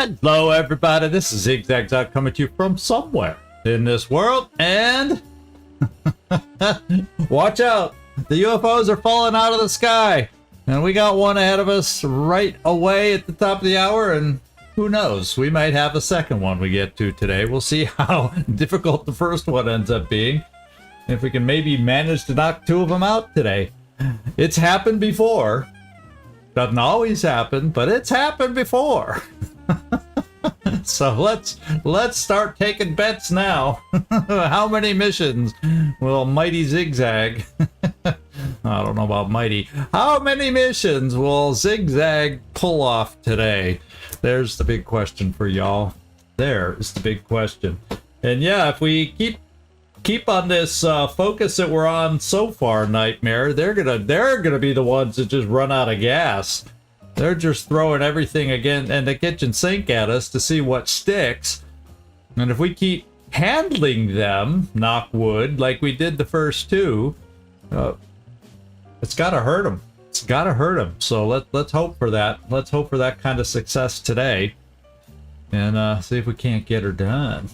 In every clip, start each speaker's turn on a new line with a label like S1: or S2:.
S1: Hello everybody, this is Zigzag coming to you from somewhere in this world, and watch out, the UFOs are falling out of the sky, and we got one ahead of us right away at the top of the hour, and who knows, we might have a second one we get to today. We'll see how difficult the first one ends up being, if we can maybe manage to knock two of them out today. It's happened before. Doesn't always happen, but it's happened before. So let's start taking bets now. How many missions will Mighty Zigzag I don't know about Mighty. How many missions will Zigzag pull off today? There's the big question for y'all. There is the big question. And yeah, if we keep on this focus that we're on so far, Nightmare, they're gonna be the ones that just run out of gas. They're just throwing everything again and the kitchen sink at us to see what sticks. And if we keep handling them, knock wood, like we did the first two, it's gotta hurt them. It's gotta hurt them. So let's hope for that. Let's hope for that kind of success today, and see if we can't get her done.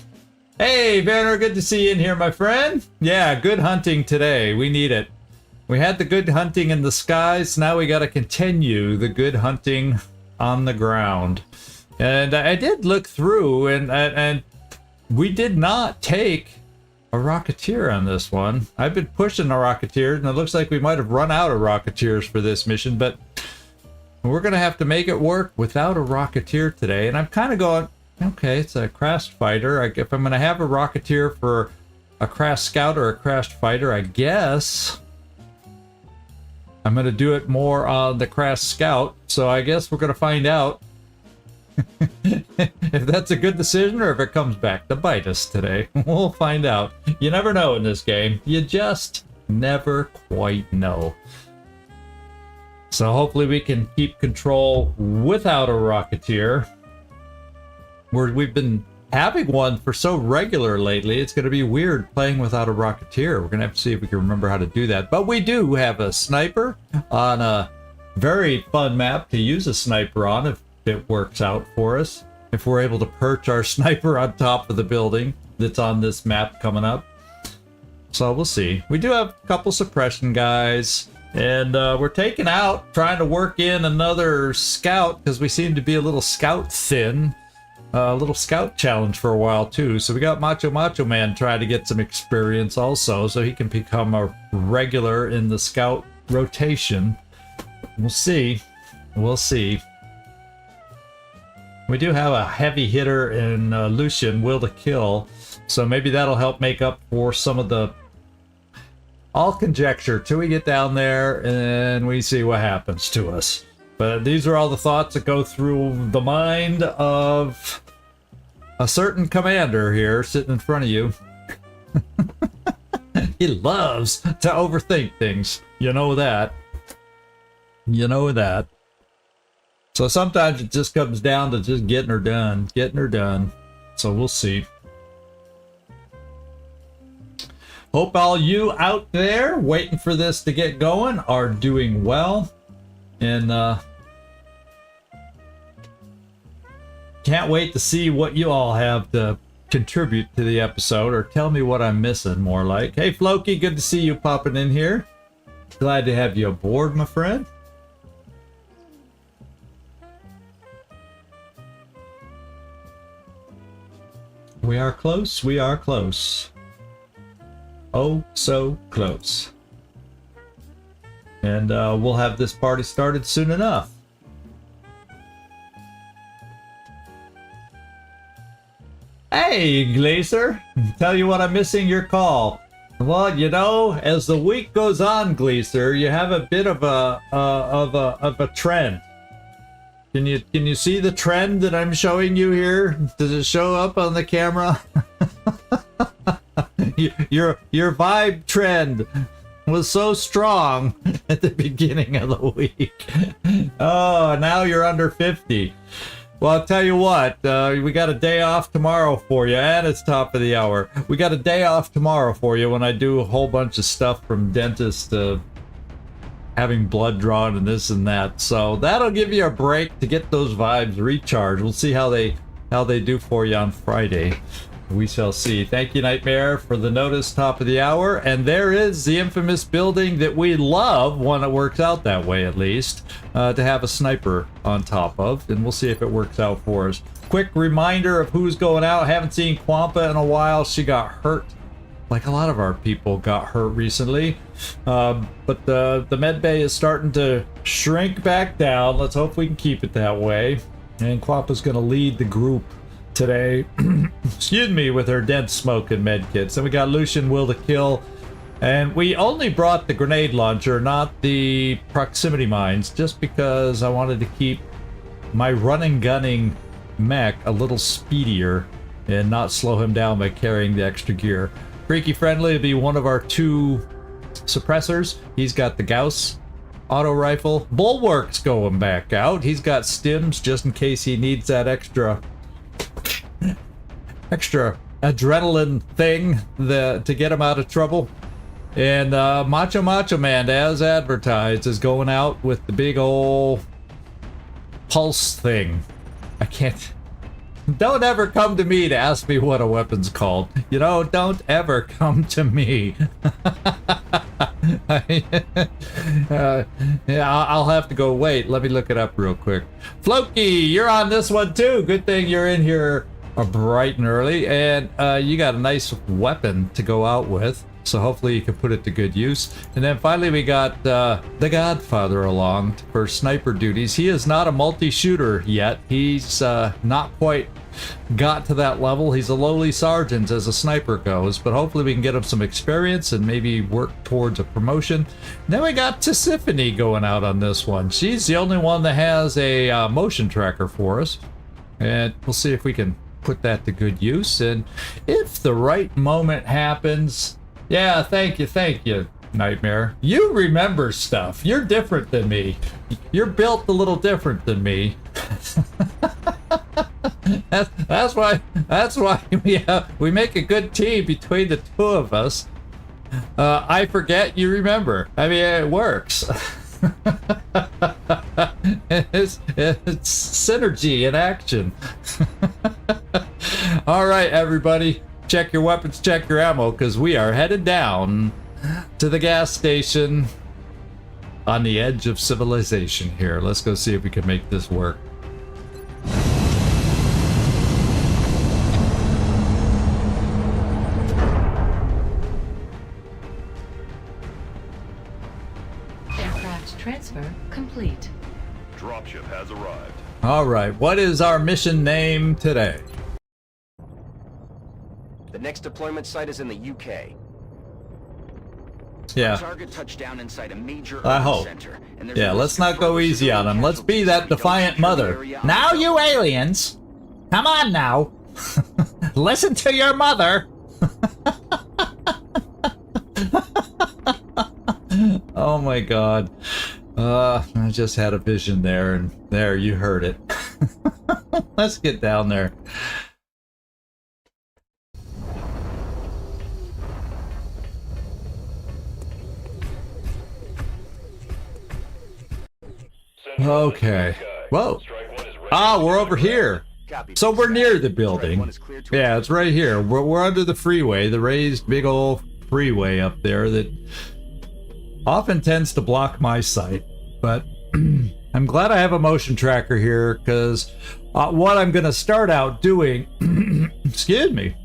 S1: Hey, Vanner, good to see you in here, my friend. Yeah, good hunting today. We need it. We had the good hunting in the skies. Now we got to continue the good hunting on the ground. And I did look through, and we did not take a Rocketeer on this one. I've been pushing a Rocketeer, and it looks like we might have run out of Rocketeers for this mission, but we're going to have to make it work without a Rocketeer today. And I'm kind of going, okay, it's a crashed fighter. If I'm going to have a Rocketeer for a crashed scout or a crashed fighter, I guess I'm going to do it more on the crashed scout. So I guess we're going to find out if that's a good decision or if it comes back to bite us today. We'll find out. You never know in this game. You just never quite know. So hopefully we can keep control without a Rocketeer. We've been having one for so regular lately, it's going to be weird playing without a Rocketeer. We're going to have to see if we can remember how to do that. But we do have a sniper on a very fun map to use a sniper on if it works out for us. If we're able to perch our sniper on top of the building that's on this map coming up. So we'll see. We do have a couple suppression guys. And we're taking out, trying to work in another scout because we seem to be a little scout thin. A little scout challenge for a while too. So we got Macho Man trying to get some experience also, so he can become a regular in the scout rotation. We'll see. We'll see. We do have a heavy hitter in Lucian, Will to Kill, so maybe that'll help make up for some of the... I'll conjecture till we get down there and we see what happens to us. But these are all the thoughts that go through the mind of a certain commander here sitting in front of you. He loves to overthink things. You know that. You know that. So sometimes it just comes down to just getting her done. Getting her done. So we'll see. Hope all you out there waiting for this to get going are doing well. And can't wait to see what you all have to contribute to the episode, or tell me what I'm missing, more like. Hey Floki, good to see you popping in here. Glad to have you aboard, my friend. We are close, we are close. Oh, so close. And we'll have this party started soon enough. Hey, Glacier. Tell you what, I'm missing your call. Well, you know, as the week goes on, Glacier, you have a bit of a trend. Can you see the trend that I'm showing you here? Does it show up on the camera? Your vibe trend was so strong at the beginning of the week. Oh, now you're under 50. Well, I'll tell you what, we got a day off tomorrow for you, and it's top of the hour. We got a day off tomorrow for you when I do a whole bunch of stuff from dentist to having blood drawn and this and that. So that'll give you a break to get those vibes recharged. We'll see how they how they do for you on Friday. We shall see. Thank you, Nightmare, for the notice, top of the hour. And there is the infamous building that we love, when it works out that way at least, to have a sniper on top of. And we'll see if it works out for us. Quick reminder of who's going out. Haven't seen Quampa in a while. She got hurt. Like a lot of our people got hurt recently. But the med bay is starting to shrink back down. Let's hope we can keep it that way. And Quampa's going to lead the group today, excuse me, with her dead smoke and med kits. And we got Lucian Will to Kill, and we only brought the grenade launcher, not the proximity mines, just because I wanted to keep my running gunning mech a little speedier and not slow him down by carrying the extra gear. Freaky Friendly will be one of our 2 suppressors. He's got the Gauss auto rifle. Bulwark's going back out. He's got stims just in case he needs that extra adrenaline thing to get him out of trouble. And Macho Man, as advertised, is going out with the big old pulse thing. I can't... Don't ever come to me to ask me what a weapon's called. You know, don't ever come to me. Yeah, I'll have to go wait. Let me look it up real quick. Floki, you're on this one too. Good thing you're in here bright and early, and you got a nice weapon to go out with, so hopefully you can put it to good use. And then finally we got the Godfather along for sniper duties. He is not a multi-shooter yet. He's not quite got to that level. He's a lowly sergeant as a sniper goes, but hopefully we can get him some experience and maybe work towards a promotion. And then we got Tisiphone going out on this one. She's the only one that has a motion tracker for us, and we'll see if we can put that to good use. And if the right moment happens, yeah, thank you, Nightmare. You remember stuff. You're different than me. You're built a little different than me. That's why we make a good team between the 2 of us. I forget, you remember. I mean, it works. It's synergy in action. All right, everybody, check your weapons, check your ammo, because we are headed down to the gas station on the edge of civilization here. Let's go see if we can make this work.
S2: Aircraft transfer complete.
S3: Dropship has arrived.
S1: All right, what is our mission name today?
S4: The next deployment site is in the UK.
S1: Yeah,
S4: Target touchdown inside a major
S1: I
S4: urban
S1: hope.
S4: center. And there's
S1: Yeah,
S4: a
S1: let's
S4: risk of
S1: not go
S4: further
S1: easy on
S4: civilian
S1: them. Let's be
S4: casualties
S1: that
S4: if we don't
S1: defiant
S4: secure the
S1: mother.
S4: area.
S1: Now, you aliens, come on now. Listen to your mother. Oh my god. I just had a vision there, and there, you heard it. Let's get down there. Okay. Whoa. Ah, we're over here. So we're near the building. Yeah, it's right here. We're under the freeway, the raised big old freeway up there that often tends to block my sight. But I'm glad I have a motion tracker here, because what I'm going to start out doing, excuse me,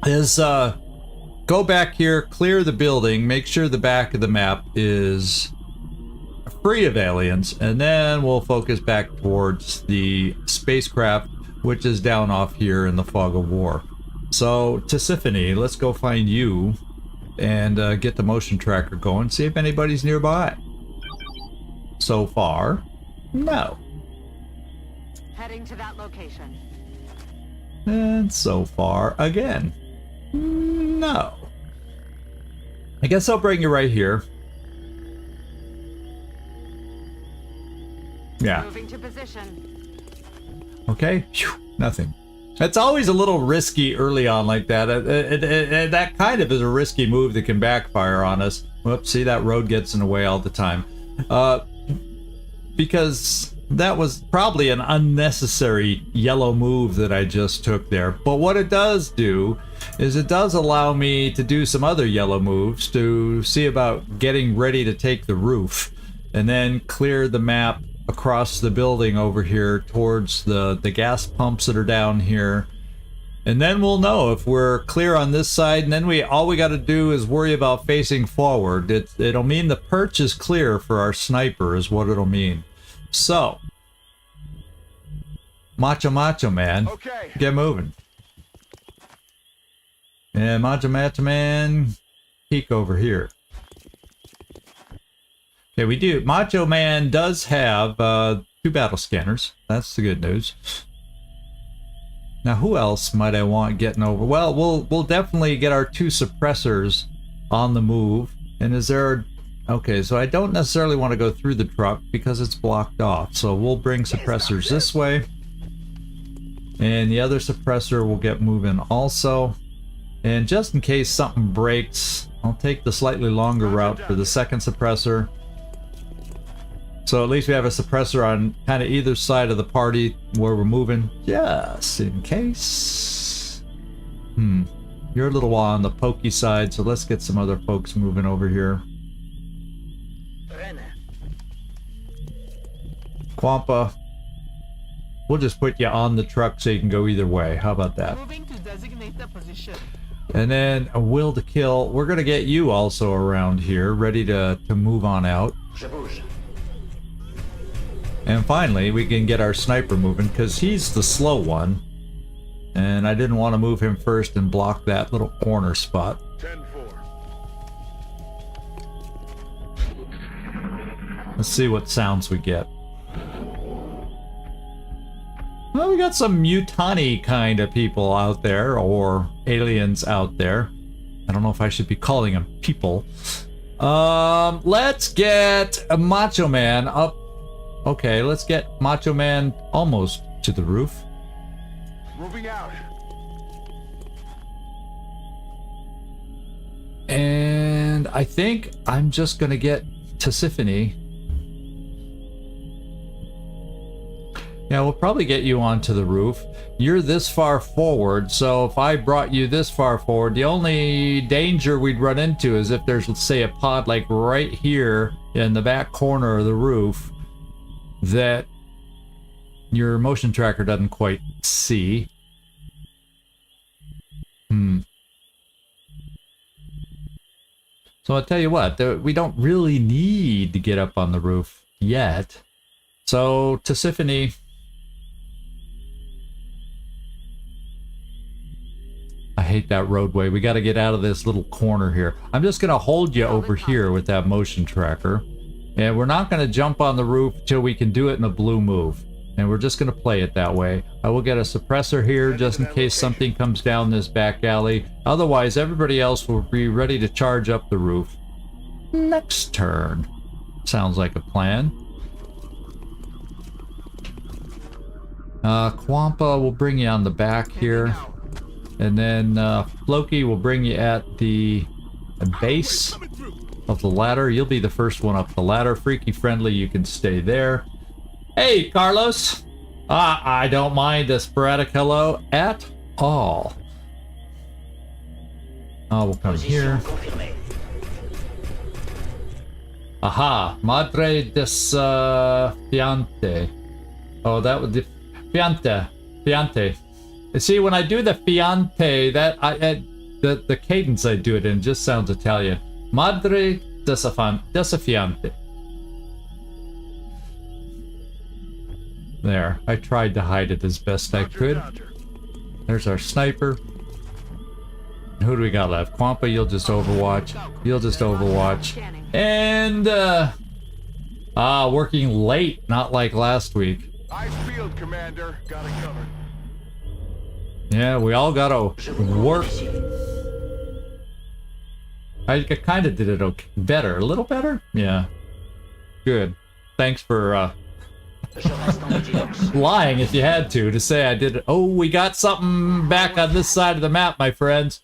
S1: is go back here, clear the building, make sure the back of the map is free of aliens, and then we'll focus back towards the spacecraft, which is down off here in the fog of war. So, Tisiphone, let's go find you and get the motion tracker going, see if anybody's nearby. So far, no.
S2: Heading to that location.
S1: And so far, again, no. I guess I'll bring you right here. Yeah.
S2: Moving to position.
S1: Okay. Phew, nothing. It's always a little risky early on like that. That kind of is a risky move that can backfire on us. Whoops, see, that road gets in the way all the time. Because that was probably an unnecessary yellow move that I just took there. But what it does do is it does allow me to do some other yellow moves to see about getting ready to take the roof and then clear the map across the building over here towards the gas pumps that are down here. And then we'll know if we're clear on this side, and then all we got to do is worry about facing forward. It'll mean the perch is clear for our sniper is what it'll mean. So, Macho Man,
S3: Okay.
S1: get moving. And Macho Man, peek over here. Okay, we do. Macho Man does have 2 battle scanners. That's the good news. Now, who else might I want getting over? Well, we'll definitely get our 2 suppressors on the move. And is there... Okay, so I don't necessarily want to go through the truck because it's blocked off. So we'll bring suppressors this way. And the other suppressor will get moving also. And just in case something breaks, I'll take the slightly longer route for the second suppressor. So at least we have a suppressor on kind of either side of the party where we're moving, just in case. You're a little while on the pokey side, so let's get some other folks moving over here. Quampa, we'll just put you on the truck so you can go either way. How about that?
S5: Moving to designate the position.
S1: And then a will to kill. We're gonna get you also around here, ready to move on out. And finally, we can get our sniper moving because he's the slow one. And I didn't want to move him first and block that little corner spot.
S3: 10-4.
S1: Let's see what sounds we get. Well, we got some mutani kind of people out there, or aliens out there. I don't know if I should be calling them people. Let's get a Macho Man up. Okay, let's get Macho Man almost to the roof.
S3: Moving out.
S1: And I think I'm just gonna get Tisiphone. Yeah, we'll probably get you onto the roof. You're this far forward, so if I brought you this far forward, the only danger we'd run into is if there's, let's say, a pod like right here in the back corner of the roof that your motion tracker doesn't quite see. So I'll tell you what, we don't really need to get up on the roof yet. So, Tisiphone, I hate that roadway. We got to get out of this little corner here. I'm just going to hold you over here with that motion tracker. And we're not going to jump on the roof till we can do it in a blue move. And we're just going to play it that way. I will get a suppressor here just in case something comes down this back alley. Otherwise, everybody else will be ready to charge up the roof next turn. Sounds like a plan. Quampa will bring you on the back here. And then Floki will bring you at the base of the ladder. You'll be the first one up the ladder. Freaky Friendly, you can stay there. Hey, Carlos. I don't mind a sporadic hello at all. Oh, we'll come here. Aha, Madre Desafiante. Oh, that was the Fiante. See, when I do the Fiante, that the cadence I do it in just sounds Italian. Madre Desafiante. There, I tried to hide it as best I could. There's our sniper. Who do we got left? Quampa, you'll just Overwatch. You'll just Overwatch. And, working late, not like last week.
S3: Eyes peeled, Commander. Got it covered.
S1: Yeah, we all gotta work. I kind of did it okay. Better. A little better? Yeah. Good. Thanks for, lying if you had to say I did it. Oh, we got something back on this side of the map, my friends.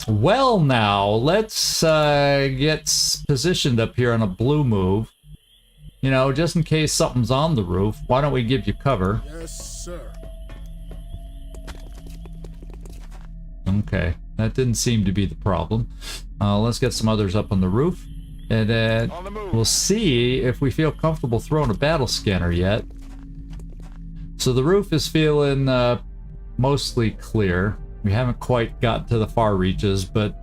S1: Well, now let's get positioned up here on a blue move. You know, just in case something's on the roof. Why don't we give you cover?
S3: Yes, sir.
S1: Okay, that didn't seem to be the problem. Let's get some others up on the roof, and then
S3: On the move.
S1: we'll see if we feel comfortable throwing a battle scanner yet. So the roof is feeling mostly clear. We haven't quite got to the far reaches, but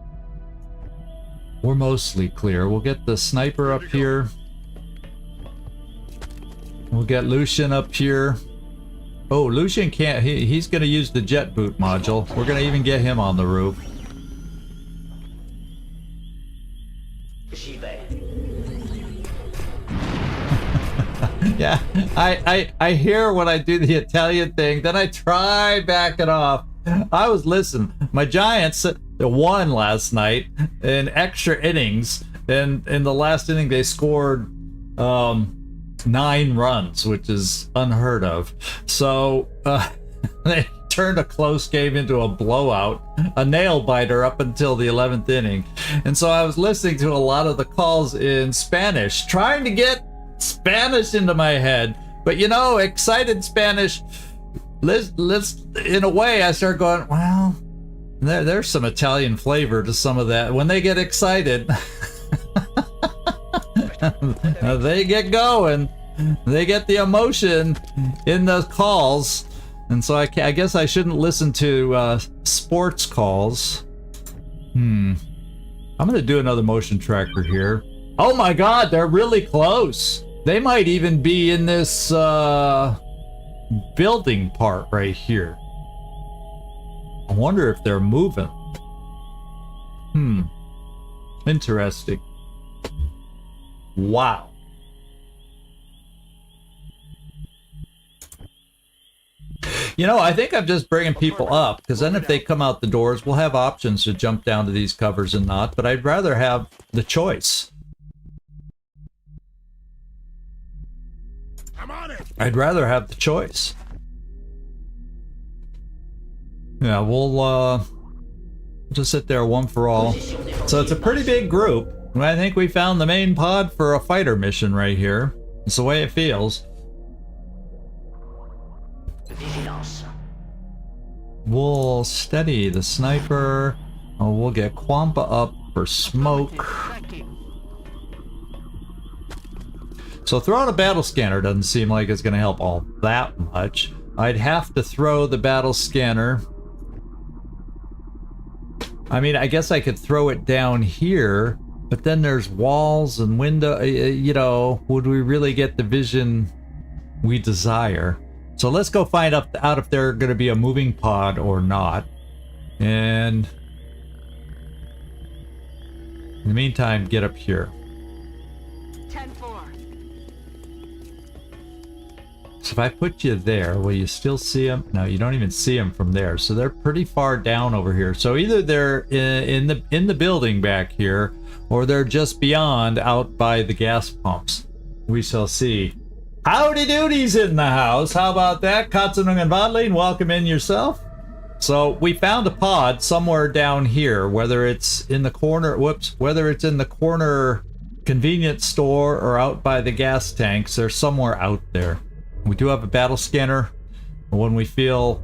S1: we're mostly clear. We'll get the sniper up here. We'll get Lucian up here. Oh, Lucian can't, he's going to use the jet boot module. We're going to even get him on the roof. Yeah, I hear when I do the Italian thing, then I try backing off. I was listening. My Giants won last night in extra innings, and in the last inning they scored 9 runs, which is unheard of. So they turned a close game into a blowout, a nail biter up until the 11th inning. And so I was listening to a lot of the calls in Spanish, trying to get Spanish into my head. But you know, excited Spanish, let's in a way I start going, well, there's some Italian flavor to some of that. When they get excited, they get going. They get the emotion in the calls. And so I guess I shouldn't listen to sports calls. I'm gonna do another motion tracker here. Oh my god, they're really close. They might even be in this building part right here. I wonder if they're moving. Interesting. Wow. You know, I think I'm just bringing people up, because then if they come out the doors, we'll have options to jump down to these covers and not, but I'd rather have the choice.
S3: I'm on it.
S1: I'd rather have the choice. Yeah, we'll just sit there one for all. So it's a pretty big group. I think we found the main pod for a fighter mission right here. It's the way it feels. We'll steady the sniper. Oh, we'll get Quampa up for smoke.
S5: Thank you.
S1: So throwing a battle scanner doesn't seem like it's going to help all that much. I'd have to throw the battle scanner. I mean, I guess I could throw it down here, but then there's walls and window. You know, would we really get the vision we desire? So let's go find out if they're going to be a moving pod or not. And in the meantime, get up here.
S2: 10-4.
S1: So if I put you there, will you still see them? No, you don't even see them from there. So they're pretty far down over here. So either they're in the building back here, or they're just beyond out by the gas pumps. We shall see. Howdy doodies in the house. How about that? Katsunung and Bodling, welcome in yourself. So we found a pod somewhere down here, whether it's in the corner, whether it's in the corner convenience store or out by the gas tanks, they're somewhere out there. We do have a battle scanner when we feel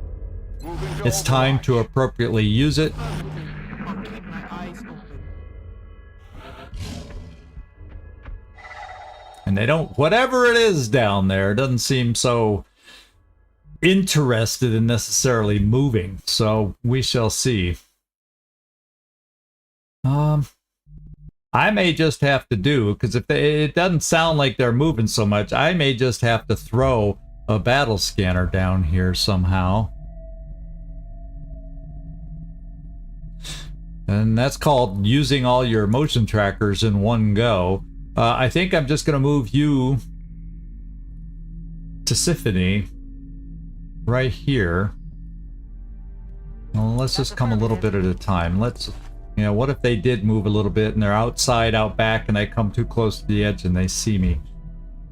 S1: it's time to appropriately use it.
S5: I'll keep my eyes open.
S1: And they don't, whatever it is down there, doesn't seem so interested in necessarily moving. So we shall see. I may just have to do, because if it doesn't sound like they're moving so much, I may just have to throw a battle scanner down here somehow. And that's called using all your motion trackers in one go. I think I'm just going to move you to Symphony right here. Well, let's just come a little bit at a time. Let's, you know, what if they did move a little bit and they're outside, out back, and I come too close to the edge and they see me?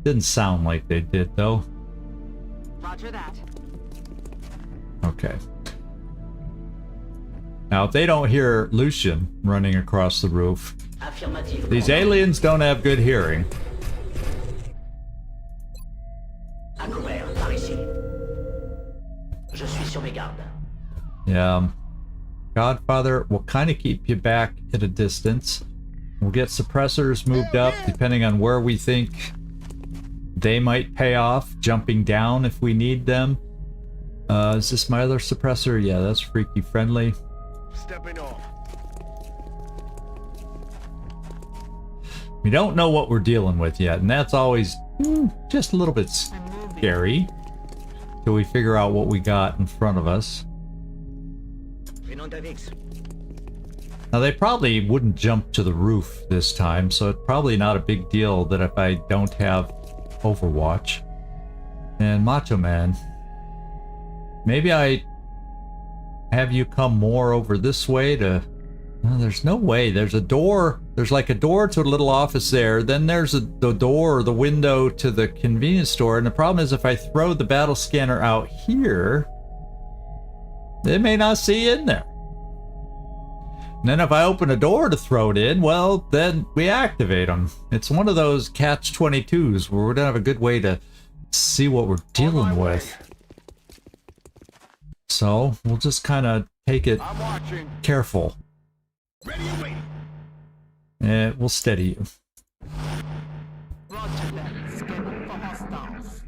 S1: Didn't sound like they did, though.
S2: Roger that.
S1: Okay. Now, if they don't hear Lucian running across the roof,
S6: Affirmative.
S1: these aliens don't have good hearing.
S6: À couvert, par ici. Je suis sur mes gardes.
S1: Yeah. Godfather will kind of keep you back at a distance. We'll get suppressors moved up depending on where we think they might pay off, jumping down if we need them. Is this my other suppressor? Yeah, that's freaky friendly.
S3: Stepping off.
S1: We don't know what we're dealing with yet, and that's always just a little bit scary till we figure out what we got in front of us. Now, they probably wouldn't jump to the roof this time, so it's probably not a big deal that if I don't have Overwatch. And Macho Man, maybe I have you come more over this way to... No, there's no way. There's a door. There's like a door to a little office there. Then there's the door or the window to the convenience store. And the problem is if I throw the battle scanner out here, they may not see in there. And then if I open a door to throw it in, well, then we activate them. It's one of those catch-22s where we don't have a good way to see what we're dealing with. So we'll just kind of take it
S3: I'm watching.
S1: careful.
S3: Ready and waiting.
S1: And we'll steady you.
S5: Roger that. Scanning for hostiles.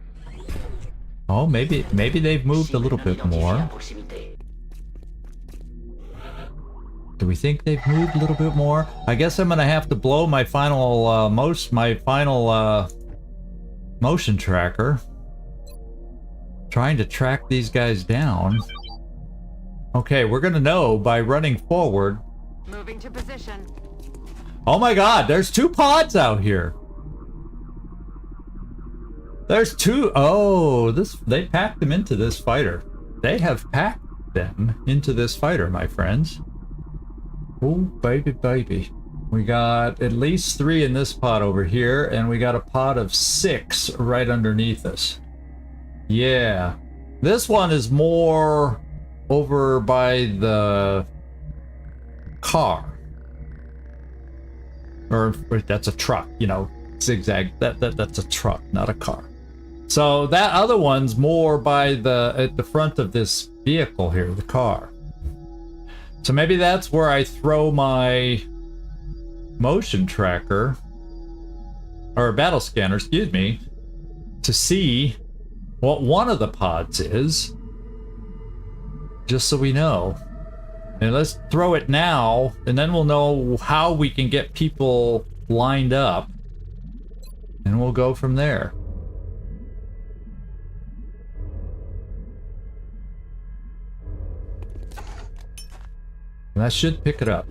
S1: Oh, maybe they've moved a little bit more. Do we think they've moved a little bit more? I guess I'm gonna have to blow my final motion tracker. Trying to track these guys down. Okay, we're gonna know by running forward.
S2: Moving to position.
S1: Oh my god, there's 2 pods out here. There's 2. Oh, they packed them into this fighter. They have packed them into this fighter, my friends. Oh, baby, baby. We got at least 3 in this pod over here, and we got a pod of 6 right underneath us. Yeah. This one is more over by the car. Or that's a truck, you know, zigzag. That's a truck, not a car. So that other one's more by at the front of this vehicle here, the car. So maybe that's where I throw my motion tracker, or battle scanner, excuse me, to see what one of the pods is, just so we know. And let's throw it now, and then we'll know how we can get people lined up, and we'll go from there. And that should pick it up.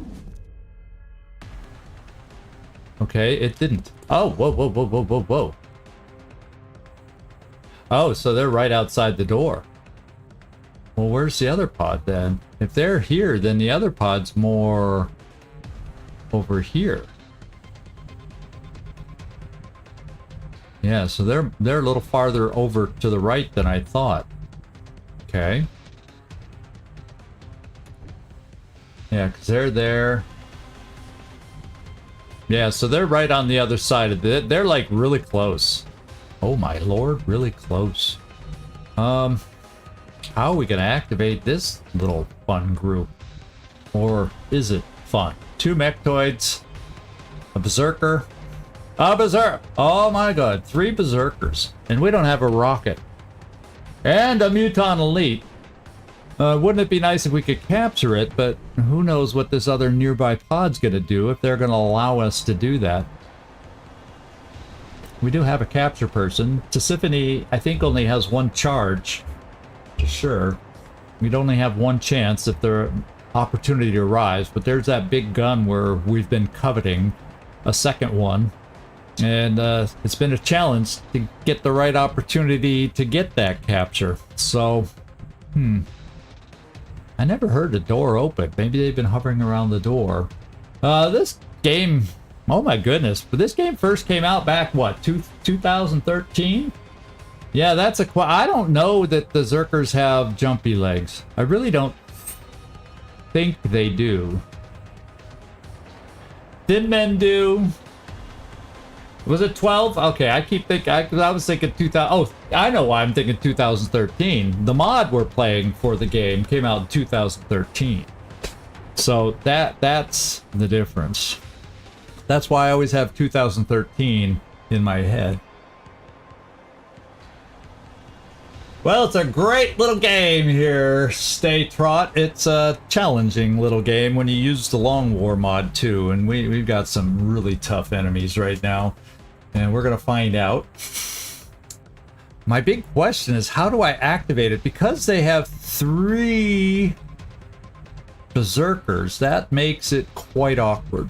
S1: Okay, it didn't. Oh, whoa, whoa, whoa, whoa, whoa, whoa. Oh, so they're right outside the door. Well, where's the other pod then? If they're here, then the other pod's more over here. Yeah, so they're a little farther over to the right than I thought. Okay. Yeah, because they're there. Yeah, so they're right on the other side of it. They're like really close. Oh my lord, really close. How are we gonna activate this little fun group? Or is it fun? 2 mechtoids, a berserker, oh my god, 3 berserkers, and we don't have a rocket, and a muton elite. Wouldn't it be nice if we could capture it, but who knows what this other nearby pod's gonna do, if they're gonna allow us to do that. We do have a capture person. Tisiphone, I think, only has 1 charge. For sure. We'd only have 1 chance if the opportunity arrives, but there's that big gun where we've been coveting a second one. And it's been a challenge to get the right opportunity to get that capture. So, I never heard the door open. Maybe they've been hovering around the door. This game, oh my goodness. But this game first came out back, what, 2013? Yeah, that's I don't know that the Zerkers have jumpy legs. I really don't think they do. Thin Men do. Was it 12? Okay, I keep thinking, I was thinking 2000. Oh, I know why I'm thinking 2013. The mod we're playing for the game came out in 2013. So that's the difference. That's why I always have 2013 in my head. Well, it's a great little game here, Stay Trot. It's a challenging little game when you use the Long War mod too, and we've got some really tough enemies right now, and we're gonna find out. My big question is, how do I activate it? Because they have 3 berserkers, that makes it quite awkward.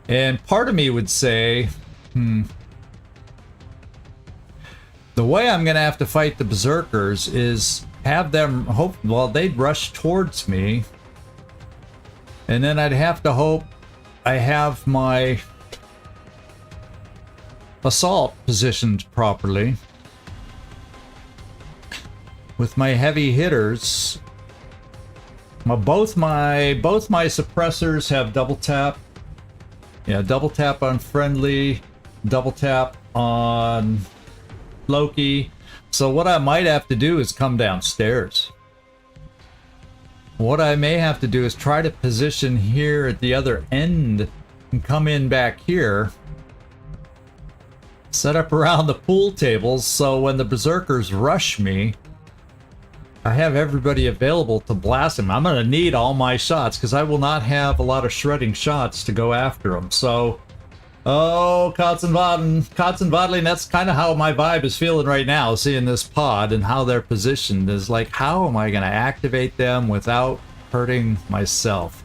S1: And part of me would say, the way I'm gonna have to fight the berserkers is have them hope, well, they'd rush towards me, and then I'd have to hope I have my assault positioned properly with my heavy hitters. Both my suppressors have double tap. Yeah, double tap on friendly, double tap on Loki. So what I might have to do is come downstairs. What I may have to do is try to position here at the other end and come in back here. Set up around the pool tables so when the berserkers rush me, I have everybody available to blast them. I'm going to need all my shots because I will not have a lot of shredding shots to go after them. So, oh, Katzenwaddling, that's kind of how my vibe is feeling right now, seeing this pod and how they're positioned. Is like, how am I going to activate them without hurting myself?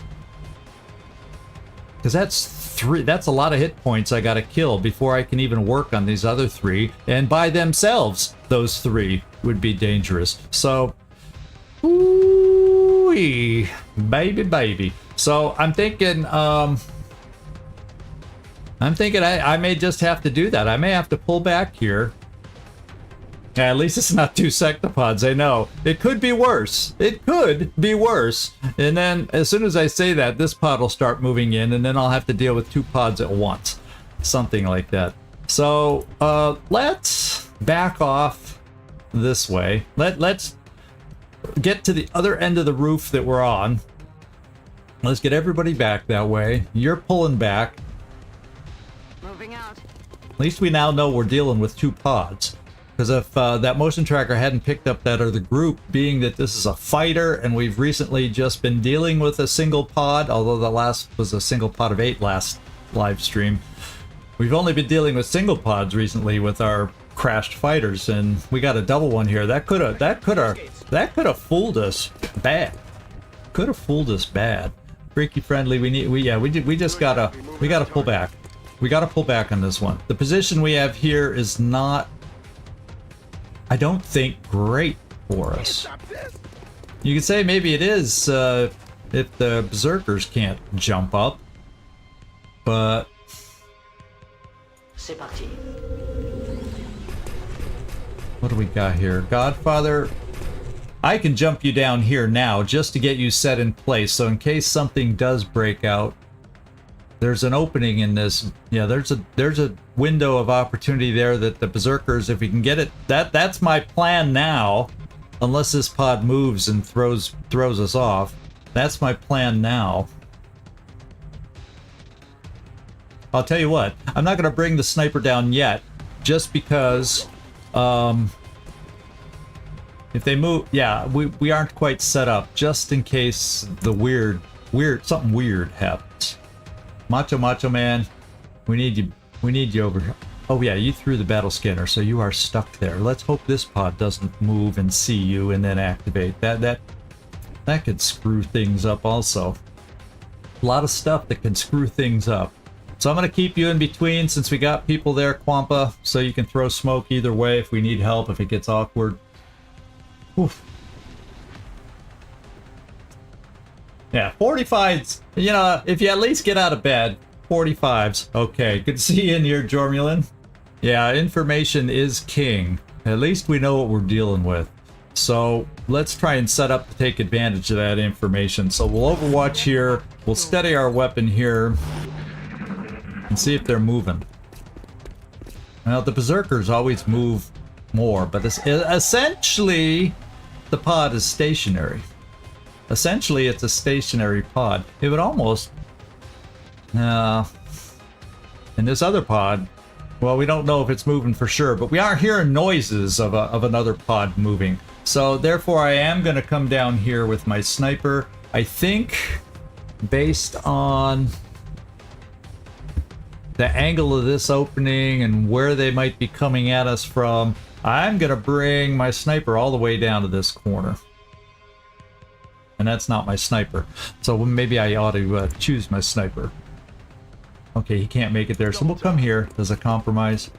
S1: Because that's a lot of hit points I got to kill before I can even work on these other 3. And by themselves, those 3 would be dangerous. So, ooh-wee, baby. So I'm thinking, I may just have to do that. I may have to pull back here. Yeah, at least it's not 2 sectopods, I know. It could be worse. It could be worse. And then as soon as I say that, this pod will start moving in, and then I'll have to deal with 2 pods at once. Something like that. So, let's back off this way. Let's get to the other end of the roof that we're on. Let's get everybody back that way. You're pulling back.
S2: Moving out.
S1: At least we now know we're dealing with 2 pods. Because if that motion tracker hadn't picked up that other group, being that this is a fighter and we've recently just been dealing with a single pod, although the last was a single pod of 8 last live stream. We've only been dealing with single pods recently with our crashed fighters, and we got a double one here. That could have fooled us bad. Could have fooled us bad. Freaky friendly. We just gotta pull back. We gotta pull back on this one. The position we have here is not, I don't think, great for us. You could say maybe it is if the berserkers can't jump up, but
S6: C'est parti.
S1: what do we got here? Godfather, I can jump you down here now just to get you set in place, so in case something does break out, there's an opening in this. Yeah, there's a window of opportunity there that the berserkers, if we can get it, that's my plan now, unless this pod moves and throws us off. That's my plan now. I'll tell you what, I'm not going to bring the sniper down yet, just because if they move, yeah, we aren't quite set up, just in case the something weird happens. Macho Man, we need you over here. Oh yeah, you threw the battle scanner, so you are stuck there. Let's hope this pod doesn't move and see you and then activate. That could screw things up also. A lot of stuff that can screw things up. So I'm gonna keep you in between since we got people there, Quampa, so you can throw smoke either way if we need help, if it gets awkward. Oof. Yeah, 45s, you know, if you at least get out of bed, 45s. Okay, good to see you in here, Jormulin. Yeah, information is king. At least we know what we're dealing with. So let's try and set up to take advantage of that information. So we'll overwatch here, we'll steady our weapon here, and see if they're moving. Now the berserkers always move more, but essentially the pod is stationary. Essentially it's a stationary pod. It would almost... in this other pod, well, we don't know if it's moving for sure, but we are hearing noises of another pod moving. So therefore I am going to come down here with my sniper. I think based on the angle of this opening and where they might be coming at us from, I'm going to bring my sniper all the way down to this corner. And that's not my sniper. So maybe I ought to choose my sniper. Okay, he can't make it there, so we'll come here as a compromise.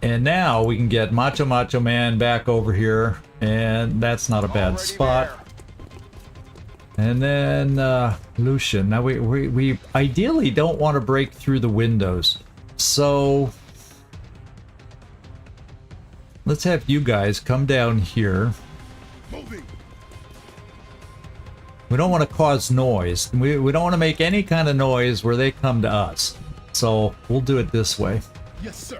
S1: And now we can get Macho Man back over here, and that's not a bad spot. And then Lucian. Now we ideally don't want to break through the windows, so let's have you guys come down here. We don't want to cause noise. We don't want to make any kind of noise where they come to us. So we'll do it this way.
S3: Yes, sir.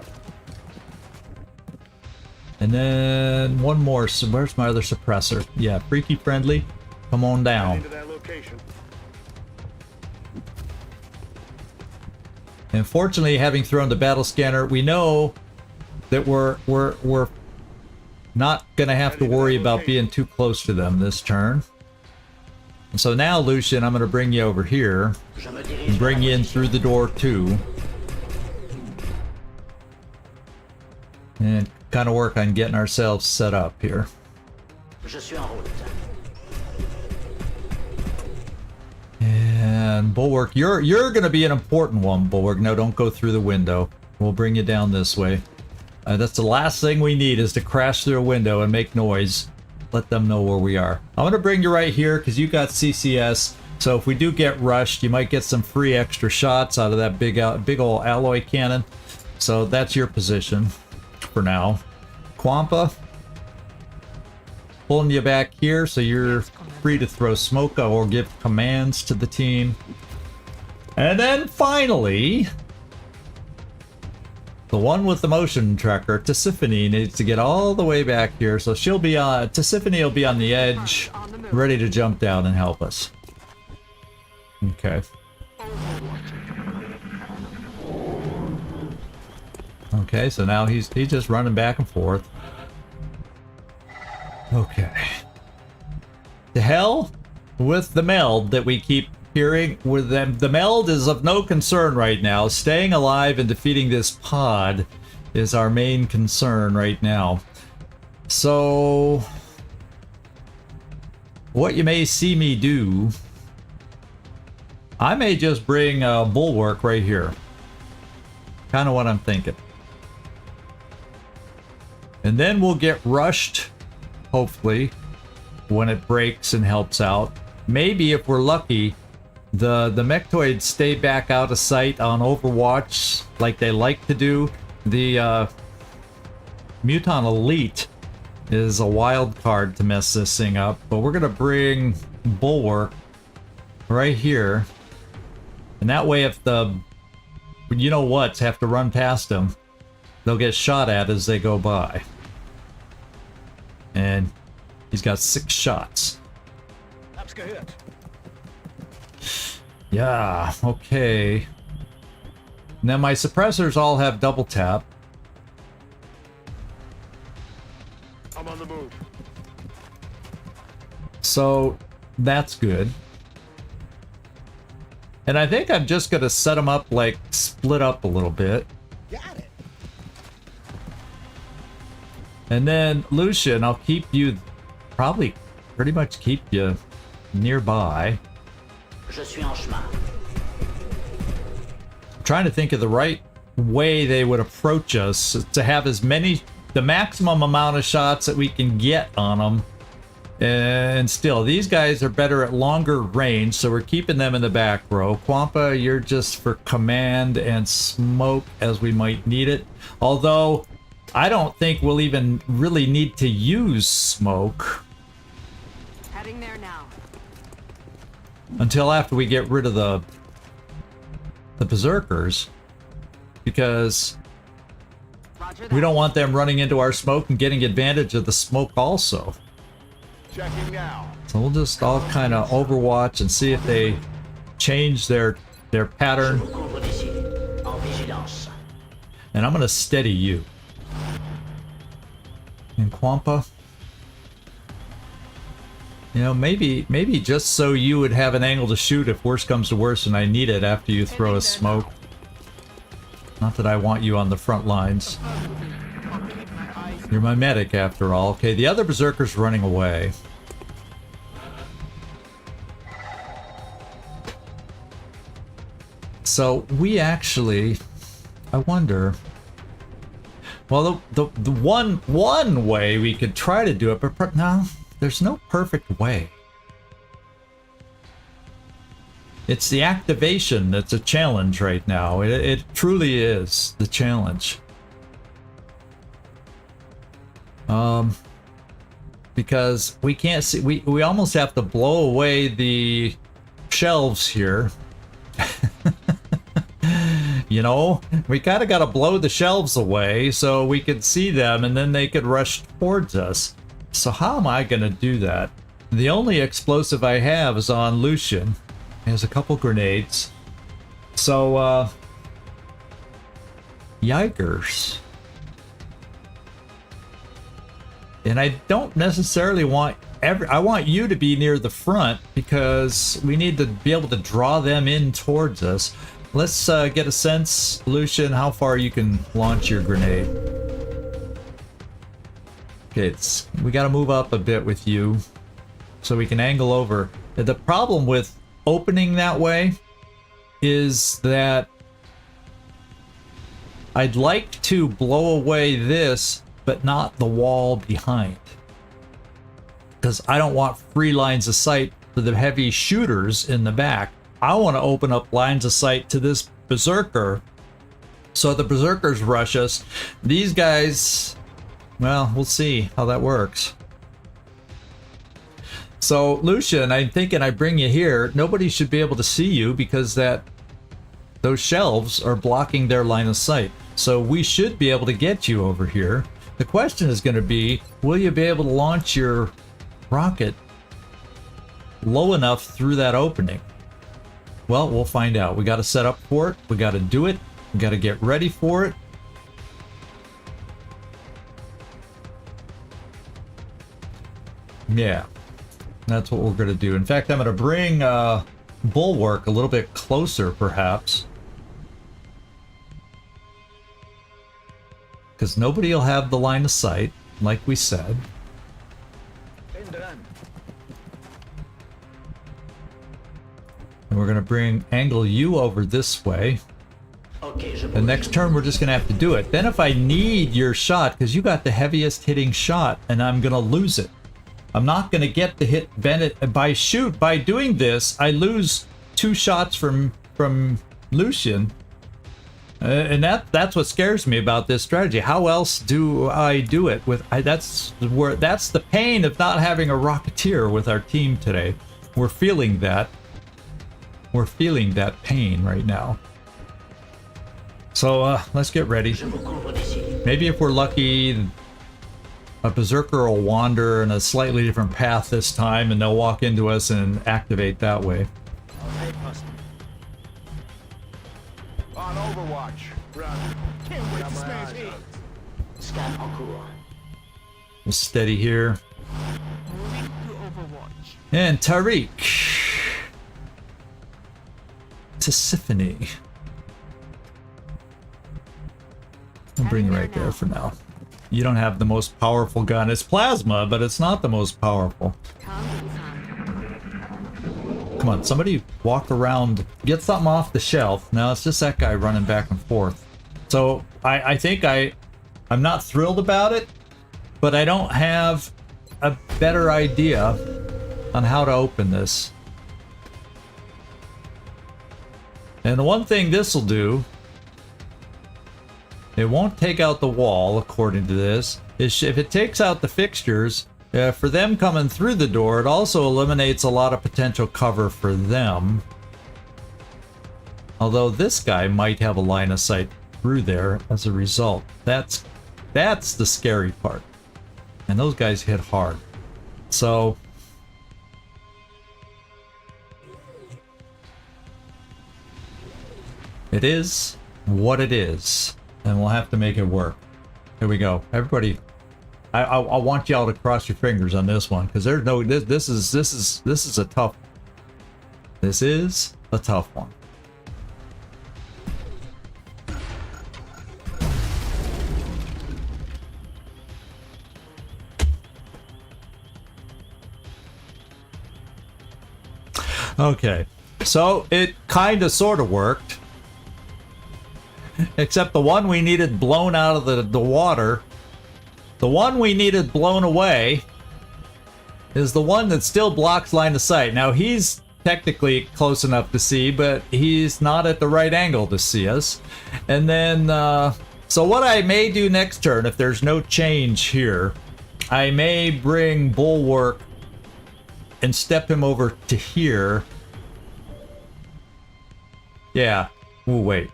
S1: And then one more. So where's my other suppressor? Yeah, freaky friendly. Come on down.
S3: Into that location.
S1: And fortunately, having thrown the battle scanner, we know that we're not gonna have to worry about being too close to them this turn. And so now, Lucian, I'm gonna bring you over here and bring you in through the door too, and kind of work on getting ourselves set up here.
S6: Je suis en route.
S1: And Bulwark, you're gonna be an important one, Bulwark. No, don't go through the window. We'll bring you down this way. That's the last thing we need, is to crash through a window and make noise. Let them know where we are. I'm gonna bring you right here because you got CCS. So if we do get rushed, you might get some free extra shots out of that big old alloy cannon. So that's your position for now. Quampa, pulling you back here so you're free to throw smoke or give commands to the team. And then finally, the one with the motion tracker, Tisiphone, needs to get all the way back here. So she'll be on, Tisiphone will be on the edge, ready to jump down and help us. Okay. Okay, so now he's just running back and forth. Okay. To hell with the meld that we keep hearing with them. The meld is of no concern right now. Staying alive and defeating this pod is our main concern right now. So what you may see me do, I may just bring a Bulwark right here. Kind of what I'm thinking. And then we'll get rushed, hopefully, when it breaks and helps out. Maybe if we're lucky, the Mechtoids stay back out of sight on Overwatch like they like to do. The Muton Elite is a wild card to mess this thing up, but we're gonna bring Bulwark right here, and that way if the you-know-whats have to run past them, they'll get shot at as they go by. And he's got 6 shots. Yeah, okay. Now my suppressors all have double tap.
S3: I'm on the move.
S1: So that's good. And I think I'm just gonna set them up like split up a little bit.
S3: Got it.
S1: And then Lucian, I'll keep you, probably pretty much keep you nearby.
S6: Je suis en chemin.
S1: I'm trying to think of the right way they would approach us to have as many, the maximum amount of shots that we can get on them And still, these guys are better at longer range, so we're keeping them in the back row. Quampa, you're just for command and smoke as we might need it. Although, I don't think we'll even really need to use smoke
S2: Heading there now.
S1: until after we get rid of the berserkers, because
S2: Roger that.
S1: we don't want them running into our smoke and getting advantage of the smoke also.
S3: Checking now.
S1: So we'll just all kind of overwatch and see if they change their pattern.
S6: Couvre d'ici. En vigilance.
S1: And I'm gonna steady you. And Quampa, you know, maybe just so you would have an angle to shoot if worse comes to worse and I need it after you throw a smoke. Not that I want you on the front lines. You're my medic after all. Okay, the other berserker's running away. So we actually, I wonder. Well, the one way we could try to do it, but no, there's no perfect way. It's the activation that's a challenge right now. It truly is the challenge. Because we can't see, we almost have to blow away the shelves here. You know, we kind of got to blow the shelves away so we could see them and then they could rush towards us. So how am I going to do that? The only explosive I have is on Lucian. He has a couple grenades. So, yikers. And I don't necessarily want I want you to be near the front because we need to be able to draw them in towards us. Let's get a sense, Lucian, how far you can launch your grenade. Okay, we got to move up a bit with you so we can angle over. The problem with opening that way is that I'd like to blow away this, but not the wall behind. Because I don't want free lines of sight for the heavy shooters in the back. I want to open up lines of sight to this berserker so the berserkers rush us. These guys, well, we'll see how that works. So Lucian, I'm thinking I bring you here. Nobody should be able to see you because those shelves are blocking their line of sight. So we should be able to get you over here. The question is going to be, will you be able to launch your rocket low enough through that opening? Well, we'll find out. We got to set up for it. We got to do it. We got to get ready for it. Yeah, that's what we're going to do. In fact, I'm going to bring Bulwark a little bit closer, perhaps. Because nobody will have the line of sight, like we said. And we're going to bring angle you over this way. The next turn, we're just going to have to do it. Then if I need your shot, because you got the heaviest hitting shot, and I'm going to lose it. I'm not going to get the hit Bennett. By doing this, I lose 2 shots from Lucian. And that's what scares me about this strategy. How else do I do it? That's the pain of not having a Rocketeer with our team today. We're feeling that. We're feeling that pain right now. So let's get ready. Maybe if we're lucky, a berserker will wander in a slightly different path this time, and they'll walk into us and activate that way.
S3: On Overwatch. Run.
S5: Can't wait to smash it.
S6: Scan en cours.
S1: We'll steady here.
S5: Moving to Overwatch.
S1: And Tariq. Tisiphone. I'll bring you right there for now. You don't have the most powerful gun. It's plasma, but it's not the most powerful. Come on, somebody walk around, get something off the shelf. No, it's just that guy running back and forth. So I think I'm not thrilled about it, but I don't have a better idea on how to open this. And the one thing this will do, it won't take out the wall, according to this. If it takes out the fixtures, for them coming through the door, it also eliminates a lot of potential cover for them. Although this guy might have a line of sight through there as a result. That's the scary part. And those guys hit hard. So it is what it is, and we'll have to make it work. Here we go, everybody. I want y'all to cross your fingers on this one, because there's no this is a tough. This is a tough one. Okay, so it kind of sort of worked. Except the one we needed blown out of the water, the one we needed blown away, is the one that still blocks line of sight. Now he's technically close enough to see, but he's not at the right angle to see us. And then, so what I may do next turn, if there's no change here, I may bring Bulwark and step him over to here. Yeah. Oh, wait.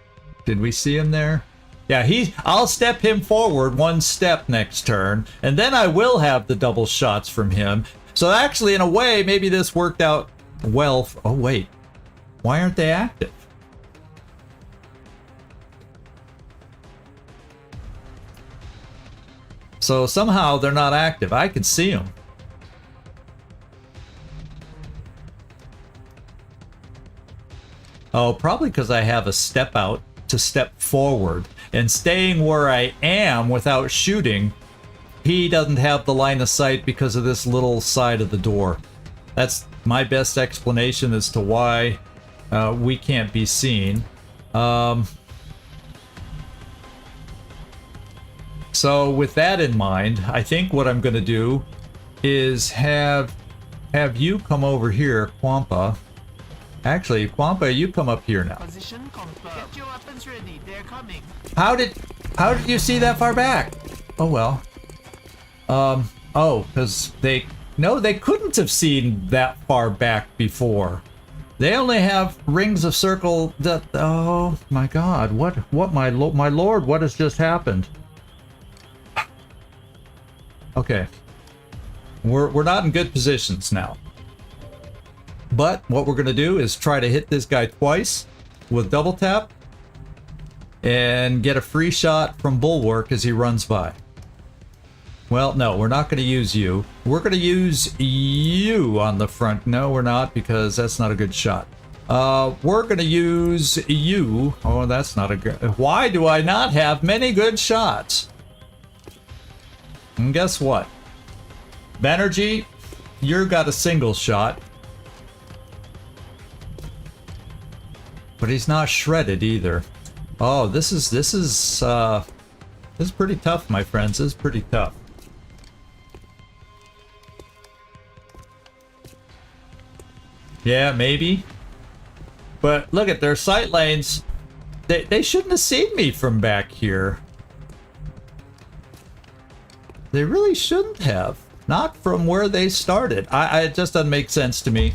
S1: Did we see him there? Yeah, I'll step him forward one step next turn, and then I will have the double shots from him. So actually, in a way, maybe this worked out well. Oh, wait. Why aren't they active? So somehow they're not active. I can see them. Oh, probably because I have a step out to step forward, and staying where I am without shooting, he doesn't have the line of sight because of this little side of the door. That's my best explanation as to why we can't be seen. So with that in mind, I think what I'm going to do is have you come over here, Kwampa. Actually, Kwampa, you come up here now.
S5: Position confirmed. Get your weapons ready. They're coming.
S1: How did you see that far back? Oh well. Oh, because they couldn't have seen that far back before. They only have rings of circle that. Oh my God! What my lord? What has just happened? Okay, we're not in good positions now. But what we're going to do is try to hit this guy twice with double tap and get a free shot from Bulwark as he runs by. Well, no, we're not going to use you. We're going to use you on the front. No, we're not, because that's not a good shot. We're going to use you. Oh, that's not a good... Why do I not have many good shots? And guess what? Banerjee, you've got a single shot. But he's not shredded either. Oh, this is pretty tough, my friends. This is pretty tough. Yeah, maybe. But look at their sight lanes. They shouldn't have seen me from back here. They really shouldn't have. Not from where they started. It just doesn't make sense to me.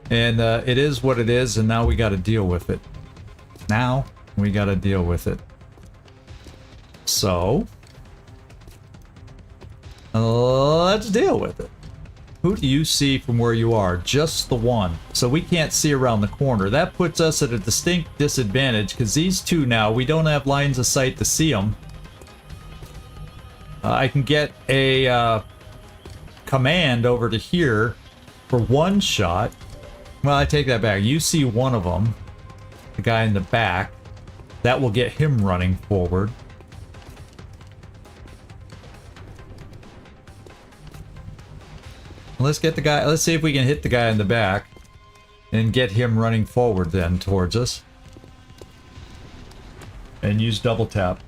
S1: And it is what it is, and now we got to deal with it. Now we got to deal with it. So let's deal with it. Who do you see from where you are? Just the one. So we can't see around the corner. That puts us at a distinct disadvantage, because these two now, we don't have lines of sight to see them. I can get a command over to here for one shot. Well, I take that back. You see one of them, the guy in the back. That will get him running forward. Let's get the guy. Let's see if we can hit the guy in the back and get him running forward then towards us. And use double tap.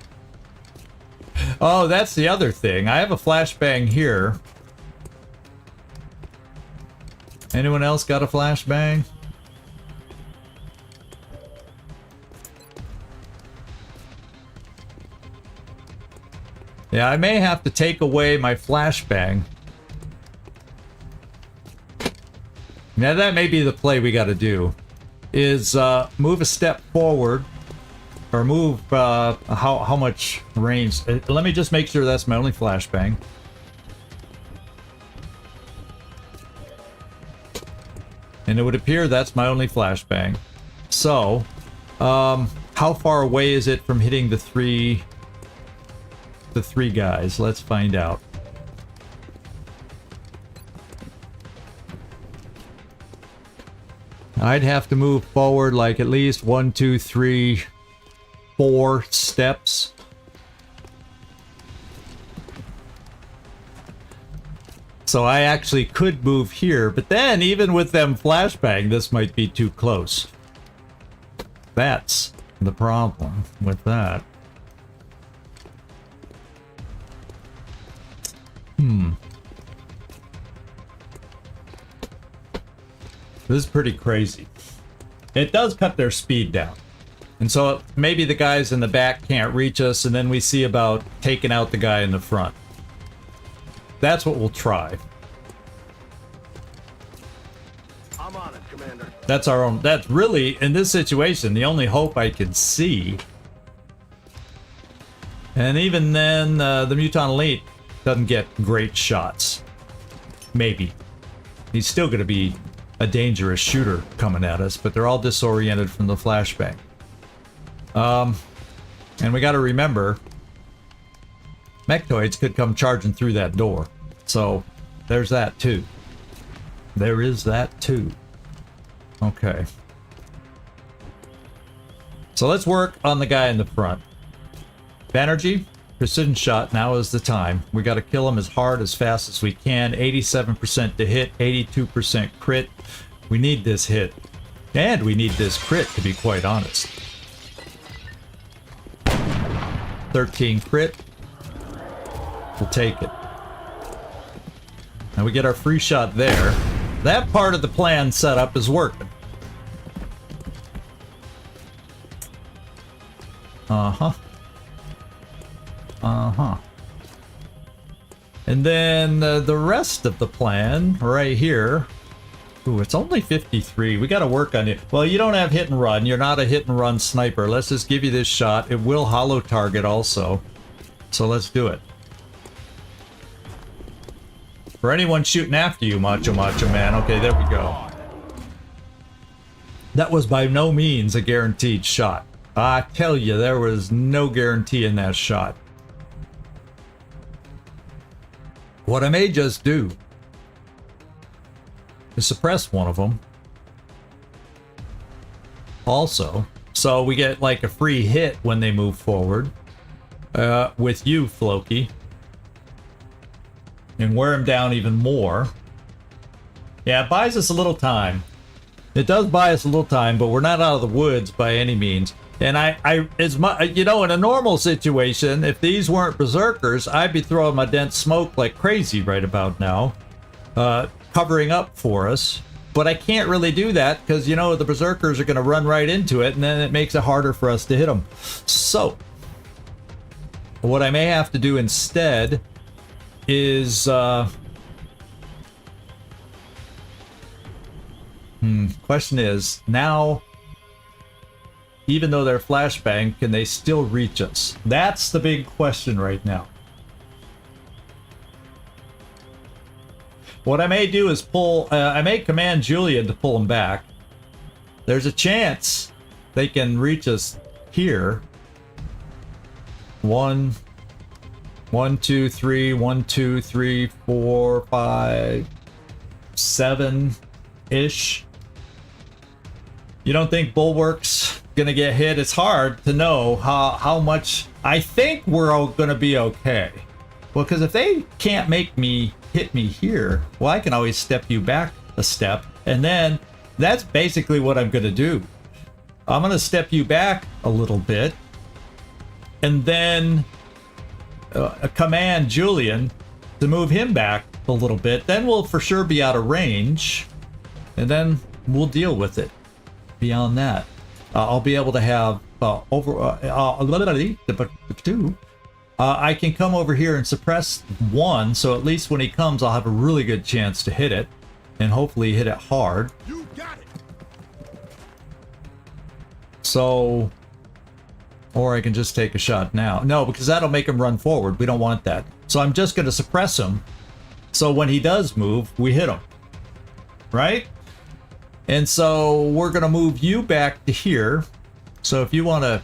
S1: Oh, that's the other thing. I have a flashbang here. Anyone else got a flashbang? Yeah, I may have to take away my flashbang. Now that may be the play we got to do, is move a step forward, or move how much range. Let me just make sure that's my only flashbang. And it would appear that's my only flashbang. So, how far away is it from hitting the three guys? Let's find out. I'd have to move forward like at least 1, 2, 3, 4 steps. So I actually could move here, but then even with them flashbang, this might be too close. That's the problem with that. This is pretty crazy. It does cut their speed down. And so maybe the guys in the back can't reach us, and then we see about taking out the guy in the front. That's what we'll try.
S3: I'm on it, Commander.
S1: That's our own. That's really, in this situation, the only hope I can see. And even then, the Muton Elite doesn't get great shots. Maybe. He's still going to be a dangerous shooter coming at us, but they're all disoriented from the flashbang. And we got to remember, mechtoids could come charging through that door. So, there's that too. There is that too. Okay. So let's work on the guy in the front. Banerjee, precision shot, now is the time. We got to kill him as hard, as fast as we can. 87% to hit, 82% crit. We need this hit. And we need this crit, to be quite honest. 13 crit. We'll take it. Now we get our free shot there. That part of the plan setup is working. Uh-huh. Uh-huh. And then the rest of the plan right here. Ooh, it's only 53. We got to work on it. Well, you don't have hit and run. You're not a hit and run sniper. Let's just give you this shot. It will hollow target also. So let's do it. For anyone shooting after you, Macho Man. Okay, there we go. That was by no means a guaranteed shot. I tell you, there was no guarantee in that shot. What I may just do is suppress one of them. Also, so we get like a free hit when they move forward. With you, Floki. And wear him down even more. Yeah, it buys us a little time. It does buy us a little time, but we're not out of the woods by any means. And you know, in a normal situation, if these weren't berserkers, I'd be throwing my dense smoke like crazy right about now, covering up for us. But I can't really do that because, you know, the berserkers are going to run right into it, and then it makes it harder for us to hit them. So, what I may have to do instead is question is, now even though they're flashbang, can they still reach us? That's the big question right now. What I may do is pull, I may command Julian to pull them back. There's a chance they can reach us here. 1, 2, 3, 1, 2, 3, 4, 5, 7-ish. You don't think Bulwark's gonna get hit? It's hard to know how much. I think we're all gonna be okay. Well, because if they can't make me hit me here, well, I can always step you back a step, and then that's basically what I'm gonna do. I'm gonna step you back a little bit, and then command Julian to move him back a little bit. Then we'll for sure be out of range. and then we'll deal with it. Beyond that, I'll be able to have I can come over here and suppress one, so at least when he comes, I'll have a really good chance to hit it, and hopefully hit it hard.
S3: You got it.
S1: So, or I can just take a shot now. No, because that'll make him run forward. We don't want that. So I'm just going to suppress him. So when he does move, we hit him. Right? And so we're going to move you back to here. So if you want to...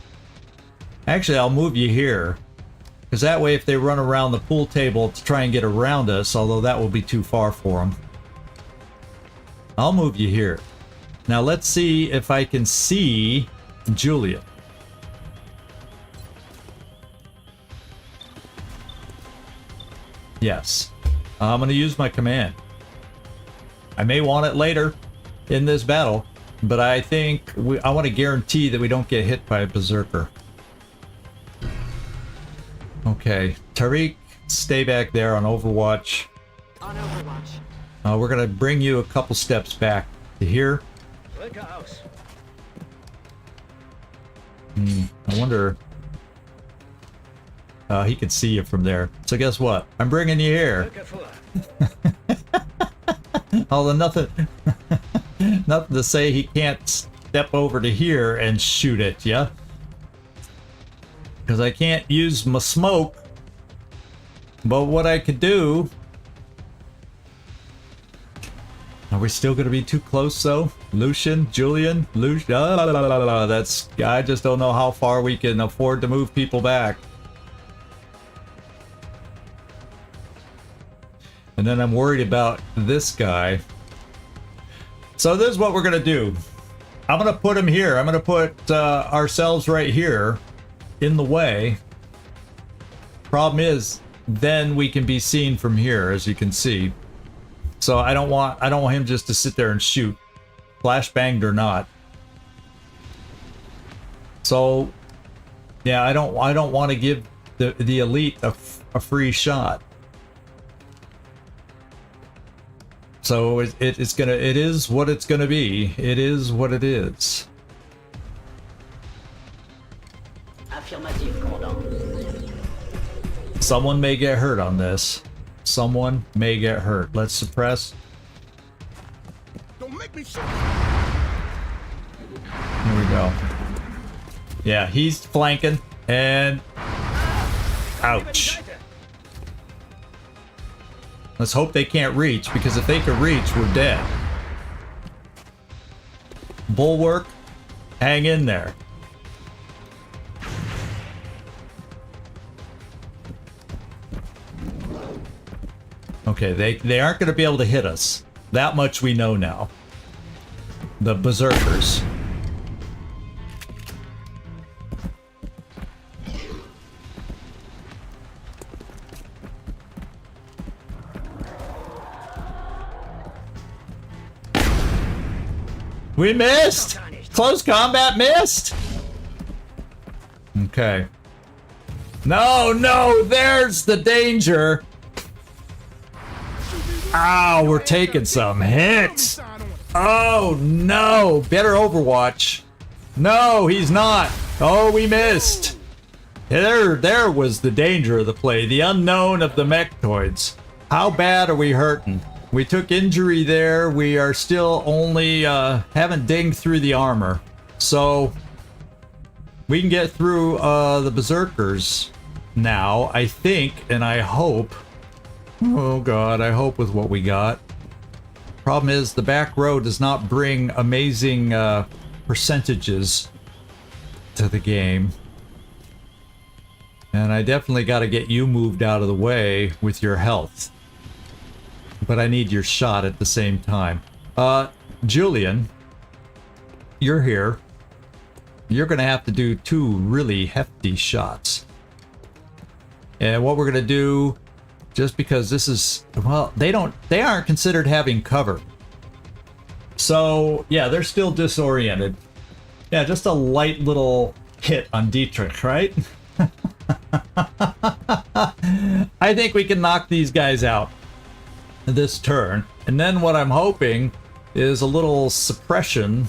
S1: Actually, I'll move you here. Because that way if they run around the pool table to try and get around us, although that will be too far for them, I'll move you here. Now let's see if I can see Julia. Yes. I'm going to use my command. I may want it later in this battle, but I think I want to guarantee that we don't get hit by a berserker. Okay, Tariq, stay back there on Overwatch.
S2: On Overwatch.
S1: We're going to bring you a couple steps back to here.
S3: Look out.
S1: I wonder... he can see you from there. So guess what? I'm bringing you here. Although nothing... nothing to say he can't step over to here and shoot it, yeah? Because I can't use my smoke. But what I could do... Are we still going to be too close, though? Lucian? Julian? That's... I just don't know how far we can afford to move people back. And then I'm worried about this guy. So this is what we're going to do. I'm going to put him here. I'm going to put ourselves right here in the way. Problem is, then we can be seen from here, as you can see. So I don't want him just to sit there and shoot, flashbanged or not. So yeah, I don't want to give the elite a free shot. So it is what it's gonna be. It is what it is.
S6: Affirmative, commandant.
S1: Someone may get hurt on this. Someone may get hurt. Let's suppress.
S3: Don't make me shoot.
S1: Here we go. Yeah, he's flanking and ouch. Let's hope they can't reach, because if they can reach, we're dead. Bulwark, hang in there. Okay, they aren't going to be able to hit us. That much we know now. The berserkers. We missed! Close combat missed! Okay. No, there's the danger! Ow, we're taking some hits! Oh no! Better Overwatch. No, he's not! Oh, we missed! There was the danger of the play. The unknown of the mechtoids. How bad are we hurting? We took injury there. We are still only, haven't dinged through the armor. So, we can get through, the berserkers now, I think, and I hope. Oh god, I hope with what we got. Problem is, the back row does not bring amazing, percentages to the game. And I definitely got to get you moved out of the way with your health. But I need your shot at the same time. Julian, you're here. You're gonna have to do 2 really hefty shots. And what we're gonna do, just because this is, well, they aren't considered having cover. So yeah, they're still disoriented. Yeah, just a light little hit on Dietrich, right? I think we can knock these guys out this turn. And then what I'm hoping is a little suppression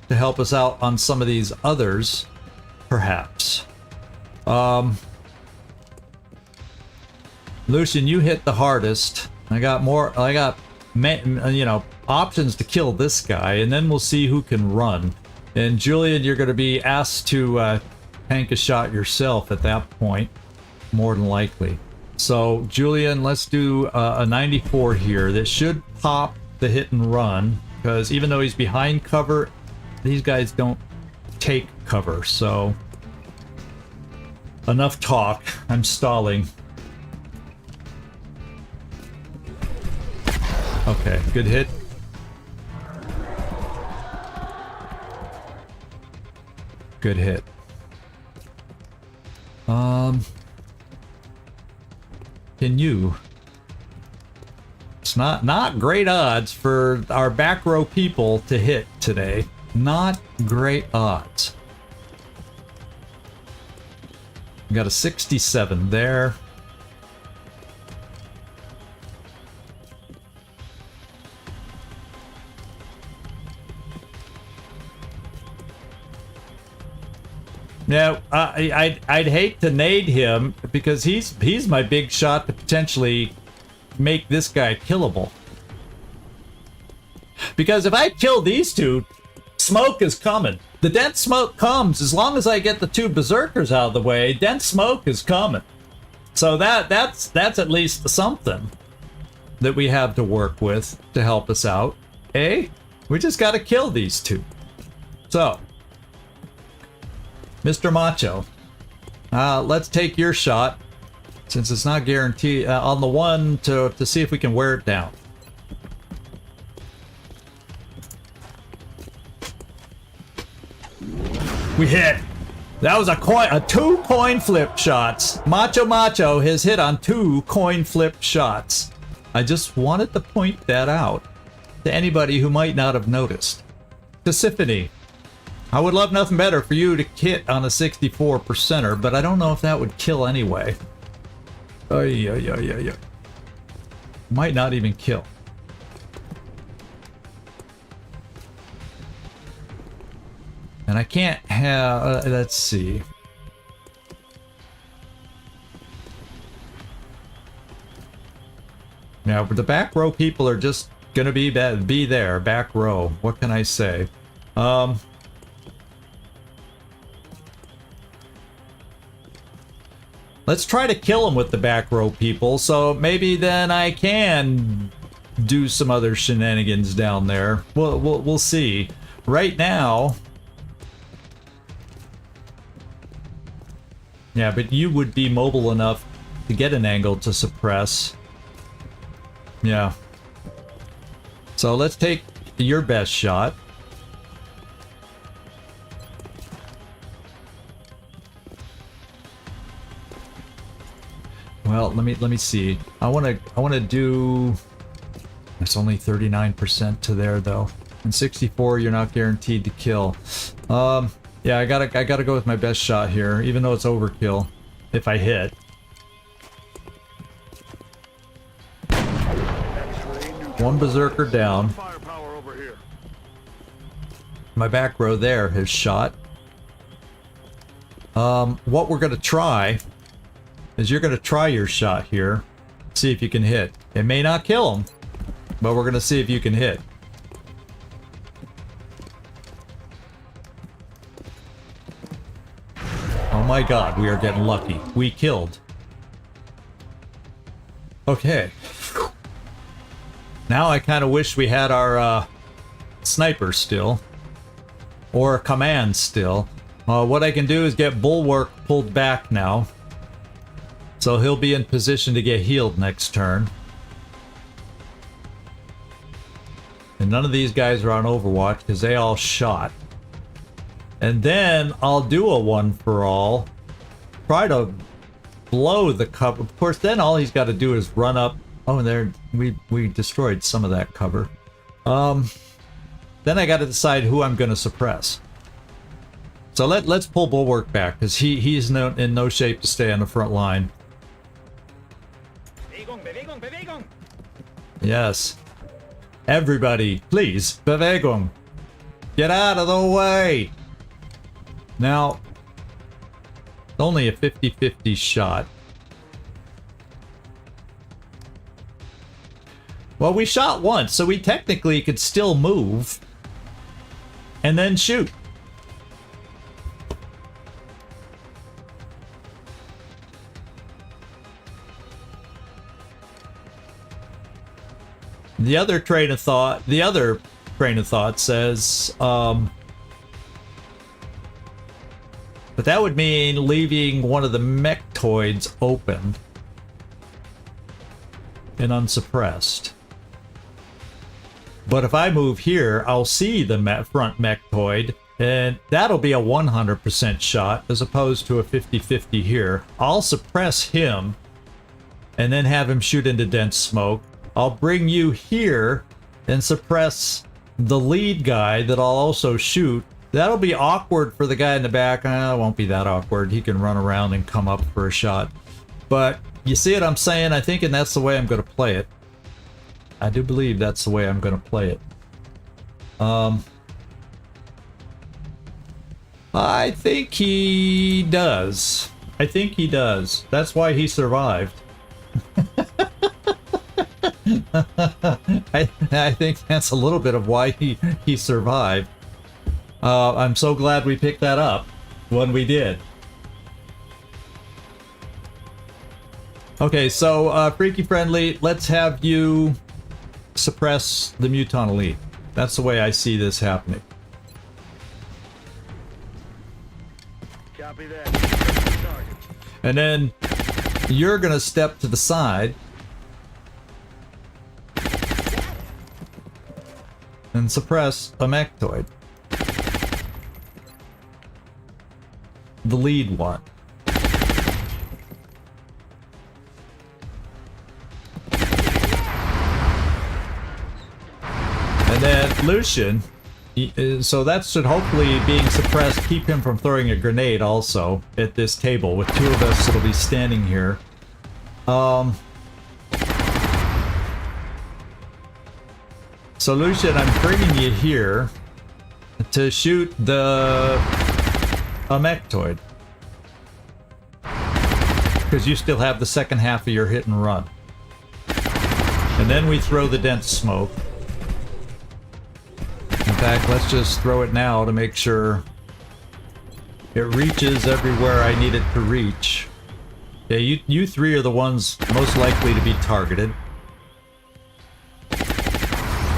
S1: to help us out on some of these others, perhaps. Lucian, you hit the hardest. I got options to kill this guy, and then we'll see who can run. And Julian, you're going to be asked to tank a shot yourself at that point, more than likely. So, Julian, let's do a 94 here. That should pop the hit and run, because even though he's behind cover, these guys don't take cover, so... Enough talk. I'm stalling. Okay, good hit. Good hit. Can you? It's not great odds for our back row people to hit today. Not great odds. Got a 67 there. Now, I'd hate to nade him because he's my big shot to potentially make this guy killable. Because if I kill these two, smoke is coming. The dense smoke comes as long as I get the two berserkers out of the way. Dense smoke is coming. So that's at least something that we have to work with to help us out. Eh? We just got to kill these two. So, Mr. Macho, let's take your shot, since it's not guaranteed, on the one to see if we can wear it down. We hit. That was two coin flip shots. Macho has hit on 2 coin flip shots. I just wanted to point that out to anybody who might not have noticed. To Symphony, I would love nothing better for you to hit on a 64%er, but I don't know if that would kill anyway. Yeah. Might not even kill. And I can't have... let's see. Now, the back row people are just gonna be there, back row. What can I say? Let's try to kill them with the back row people, so maybe then I can do some other shenanigans down there. We'll see. Right now... Yeah, but you would be mobile enough to get an angle to suppress. Yeah. So let's take your best shot. Well, let me see. I wanna do... It's only 39% to there though. And 64 you're not guaranteed to kill. Yeah, I gotta go with my best shot here, even though it's overkill. If I hit. One berserker down.
S3: Firepower over here.
S1: My back row there has shot. What we're gonna try is you're gonna try your shot here. See if you can hit. It may not kill him, but we're gonna see if you can hit. Oh my god, we are getting lucky. We killed. Okay. Now I kind of wish we had our sniper still. Or command still. What I can do is get Bulwark pulled back now. So he'll be in position to get healed next turn. And none of these guys are on Overwatch because they all shot. And then I'll do a one for all. Try to blow the cover. Of course, then all he's got to do is run up. Oh, and there we destroyed some of that cover. Then I got to decide who I'm going to suppress. So let's pull Bulwark back because he's in no shape to stay on the front line.
S3: Bewegung, Bewegung, Bewegung.
S1: Yes. Everybody, please, Bewegung. Get out of the way. Now, only a 50-50 shot. Well, we shot once, so we technically could still move and then shoot. The other train of thought says, but that would mean leaving one of the mechtoids open and unsuppressed. But if I move here, I'll see the front mechtoid, and that'll be a 100% shot as opposed to a 50-50 here. I'll suppress him and then have him shoot into dense smoke. I'll bring you here and suppress the lead guy that I'll also shoot. That'll be awkward for the guy in the back. It won't be that awkward. He can run around and come up for a shot. But you see what I'm saying? I think, and that's the way I'm going to play it. I do believe that's the way I'm going to play it. I think he does. I think he does. That's why he survived. I think that's a little bit of why he survived. I'm so glad we picked that up when we did. Okay, so Freaky Friendly, let's have you suppress the Muton Elite. That's the way I see this happening.
S3: Copy that. Target.
S1: And then you're gonna step to the side and suppress a mechtoid. The lead one. And then Lucian, so that should hopefully, being suppressed, keep him from throwing a grenade also at this table. With two of us, it'll be standing here. So Lucian, I'm bringing you here to shoot a mechtoid. Because you still have the second half of your hit and run. And then we throw the dense smoke. In fact, let's just throw it now to make sure it reaches everywhere I need it to reach. Yeah, you three are the ones most likely to be targeted.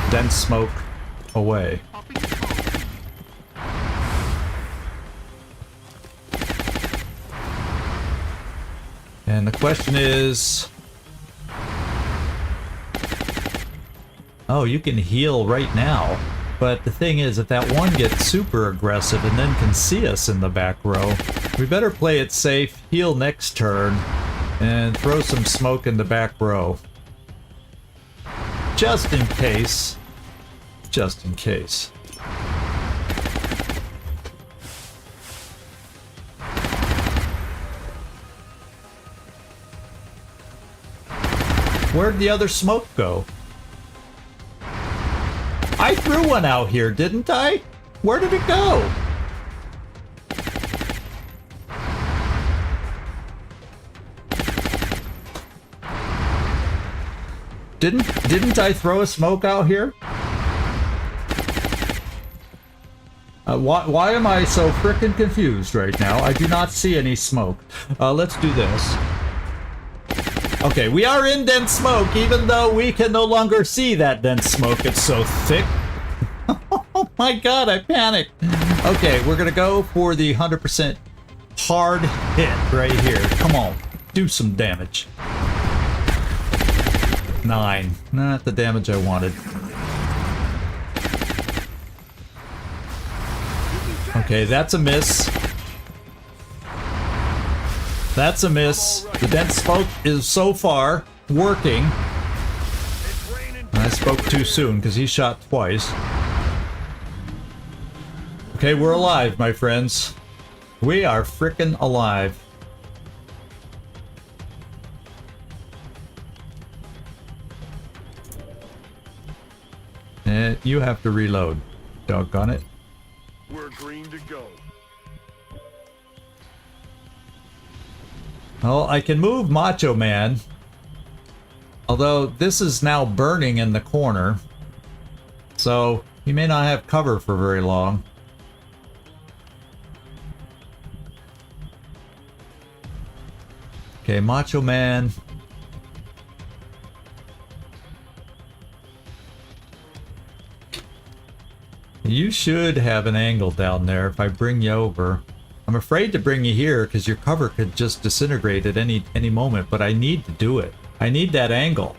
S1: Dense smoke away. And the question is... Oh, you can heal right now. But the thing is, if that one gets super aggressive and then can see us in the back row, we better play it safe, heal next turn, and throw some smoke in the back row. Just in case. Just in case. Where'd the other smoke go? I threw one out here, didn't I? Where did it go? Didn't I throw a smoke out here? Why am I so frickin' confused right now? I do not see any smoke. Let's do this. Okay, we are in dense smoke, even though we can no longer see that dense smoke. It's so thick. Oh my god, I panicked. Okay, we're gonna go for the 100% hard hit right here. Come on, do some damage. 9. Not the damage I wanted. Okay, that's a miss. That's a miss. The dense smoke is so far working. I spoke too soon because he shot twice. Okay, we're alive, my friends. We are frickin' alive. You have to reload. Doggone it.
S3: We're green to go.
S1: Well, I can move Macho Man. Although this is now burning in the corner. So he may not have cover for very long. Okay, Macho Man. You should have an angle down there if I bring you over. I'm afraid to bring you here because your cover could just disintegrate at any moment, but I need to do it. I need that angle.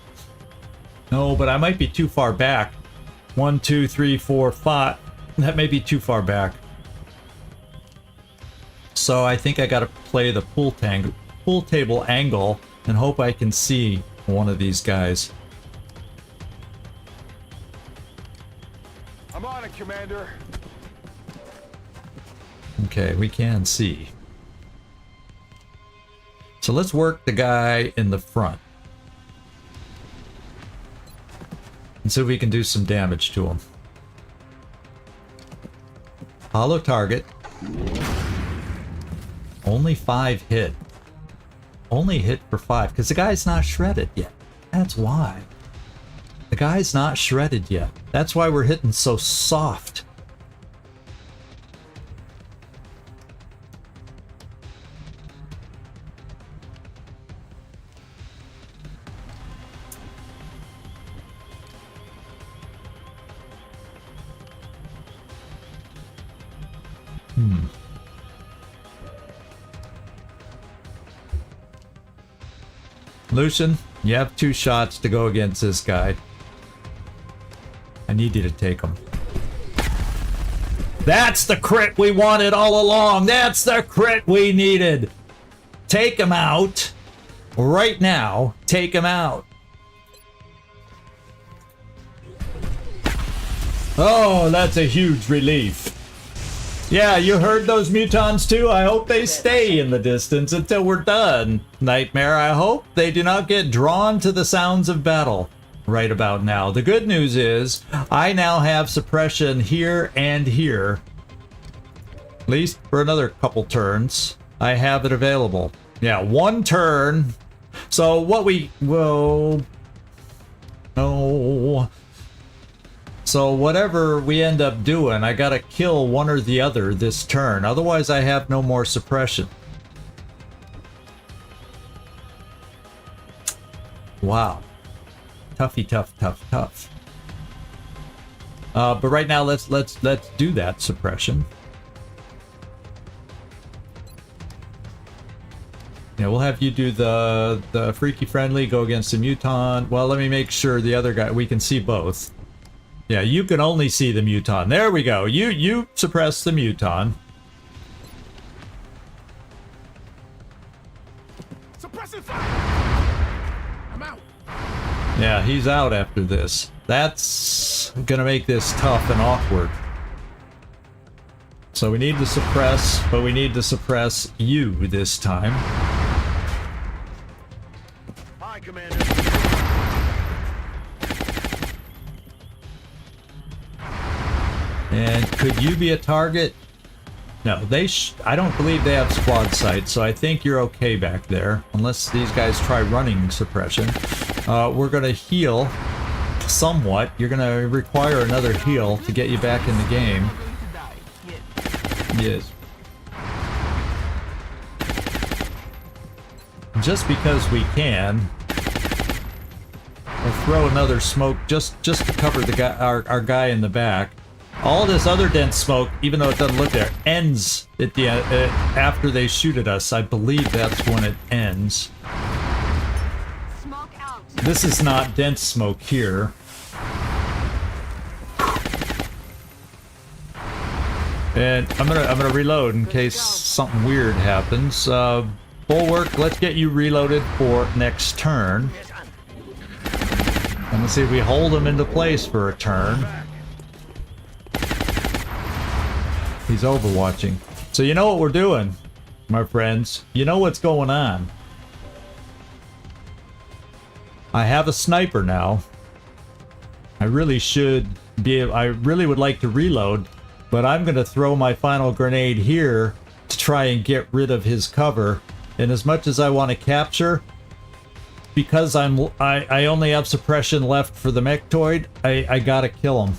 S1: No, but I might be too far back. 1, 2, 3, 4, 5. That may be too far back. So I think I gotta play the pool table angle and hope I can see one of these guys.
S3: I'm on it, Commander.
S1: Okay, we can see. So let's work the guy in the front. And see if we can do some damage to him. Hollow target. Only 5 hit. Only hit for 5, because the guy's not shredded yet. That's why. The guy's not shredded yet. That's why we're hitting so soft. Lucian, you have 2 shots to go against this guy. I need you to take him. That's the crit we wanted all along. That's the crit we needed. Take him out. Right now, take him out. Oh, that's a huge relief. Yeah, you heard those mutons too? I hope they stay in the distance until we're done. Nightmare, I hope they do not get drawn to the sounds of battle right about now. The good news is, I now have suppression here and here. At least for another couple turns, I have it available. Yeah, 1 turn. So what we will... No... So whatever we end up doing, I gotta kill one or the other this turn. Otherwise, I have no more suppression. Wow. Toughy, tough, tough, tough. But right now, let's do that suppression. Yeah, we'll have you do the freaky friendly, go against the mutant. Well, let me make sure the other guy, we can see both. Yeah, you can only see the mutant. There we go. You suppress the mutant.
S3: Suppressing fire! I'm out.
S1: Yeah, he's out after this. That's gonna make this tough and awkward. So we need to suppress, but we need to suppress you this time.
S3: Hi, Commander.
S1: And could you be a target? No, I don't believe they have squad sight, so I think you're okay back there. Unless these guys try running suppression. We're gonna heal somewhat. You're gonna require another heal to get you back in the game. Yes. Just because we can. We'll throw another smoke just to cover the guy, our guy in the back. All this other dense smoke, even though it doesn't look there, ends at the after they shoot at us. I believe that's when it ends.
S2: Smoke out.
S1: This is not dense smoke here. And I'm gonna reload in case something weird happens. Bulwark, let's get you reloaded for next turn. And let's see if we hold him into place for a turn. He's overwatching. So you know what we're doing, my friends. You know what's going on. I have a sniper now. I really should I really would like to reload, but I'm going to throw my final grenade here to try and get rid of his cover. And as much as I want to capture, because I only have suppression left for the Mechtoid, I gotta kill him.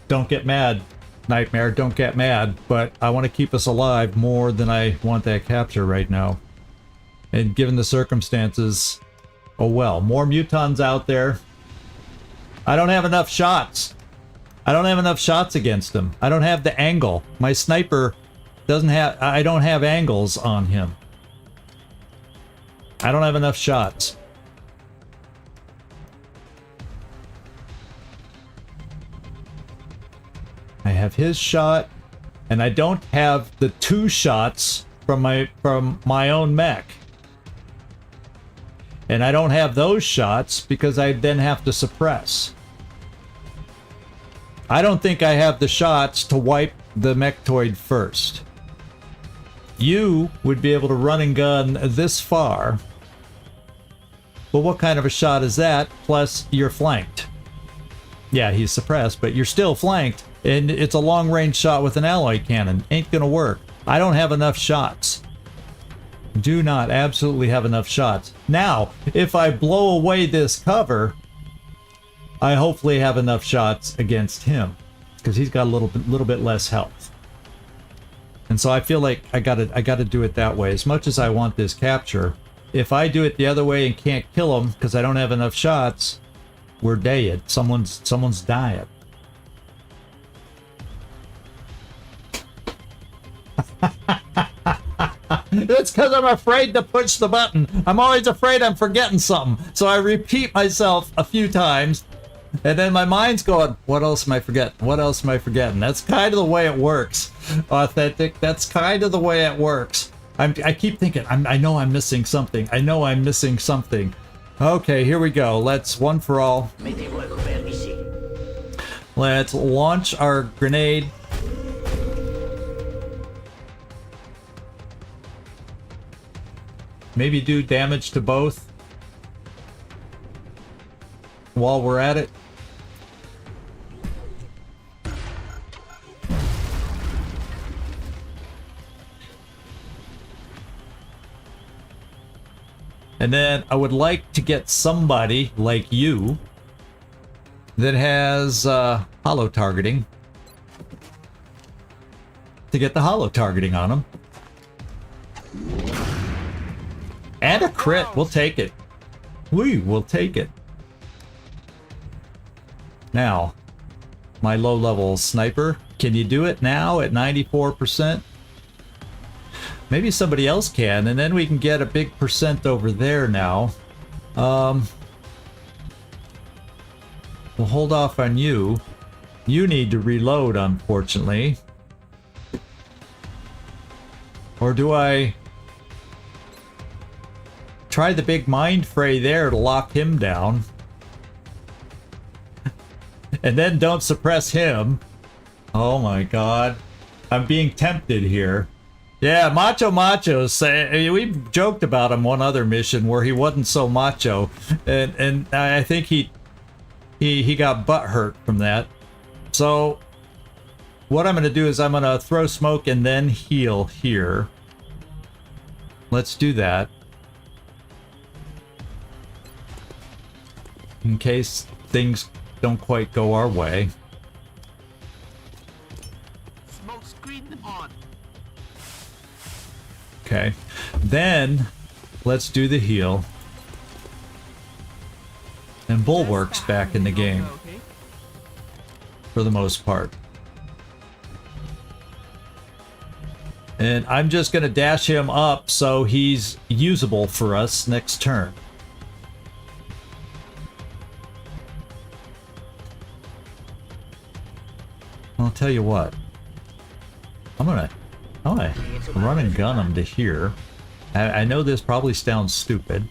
S1: Don't get mad, Nightmare, don't get mad, but I want to keep us alive more than I want that capture right now. And given the circumstances, oh well. More mutons out there. I don't have enough shots. I don't have enough shots against him. I don't have the angle. My sniper doesn't have... I don't have angles on him. I don't have enough shots. I have his shot, and I don't have the 2 shots from my own mech. And I don't have those shots because I then have to suppress. I don't think I have the shots to wipe the Mechtoid first. You would be able to run and gun this far. But what kind of a shot is that? Plus, you're flanked. Yeah, he's suppressed, but you're still flanked. And it's a long-range shot with an alloy cannon. Ain't gonna work. I don't have enough shots. Do not absolutely have enough shots. Now, if I blow away this cover, I hopefully have enough shots against him. Because he's got a little bit less health. And so I feel like I gotta do it that way. As much as I want this capture, if I do it the other way and can't kill him because I don't have enough shots, we're dead. Someone's dying. It's because I'm afraid to push the button. I'm always afraid I'm forgetting something. So I repeat myself a few times, and then my mind's going, what else am I forgetting? What else am I forgetting? That's kind of the way it works. Authentic. That's kind of the way it works. I keep thinking, I know I'm missing something. I know I'm missing something. Okay, here we go. Let's, one for all.
S6: Mettez-vous à couvert ici.
S1: Let's launch our grenade. Maybe do damage to both while we're at it. And then I would like to get somebody like you that has holo targeting to get the holo targeting on them. And a crit, we'll take it. We will take it. Now, my low-level sniper, can you do it now at 94%? Maybe somebody else can, and then we can get a big percent over there now. We'll hold off on you. You need to reload, unfortunately. Or do I try the big mind fray there to lock him down? And then don't suppress him. Oh my god. I'm being tempted here. Yeah, Macho say we joked about him one other mission where he wasn't so macho, and I think he got butt hurt from that. So what I'm gonna do is I'm gonna throw smoke and then heal here. Let's do that. In case things don't quite go our way.
S5: Smoke screen on.
S1: Okay, then let's do the heal. And Bulwark's back in the game for the most part. And I'm just gonna dash him up so he's usable for us next turn. I'll tell you what. I'm gonna run and gun him to here. I know this probably sounds stupid.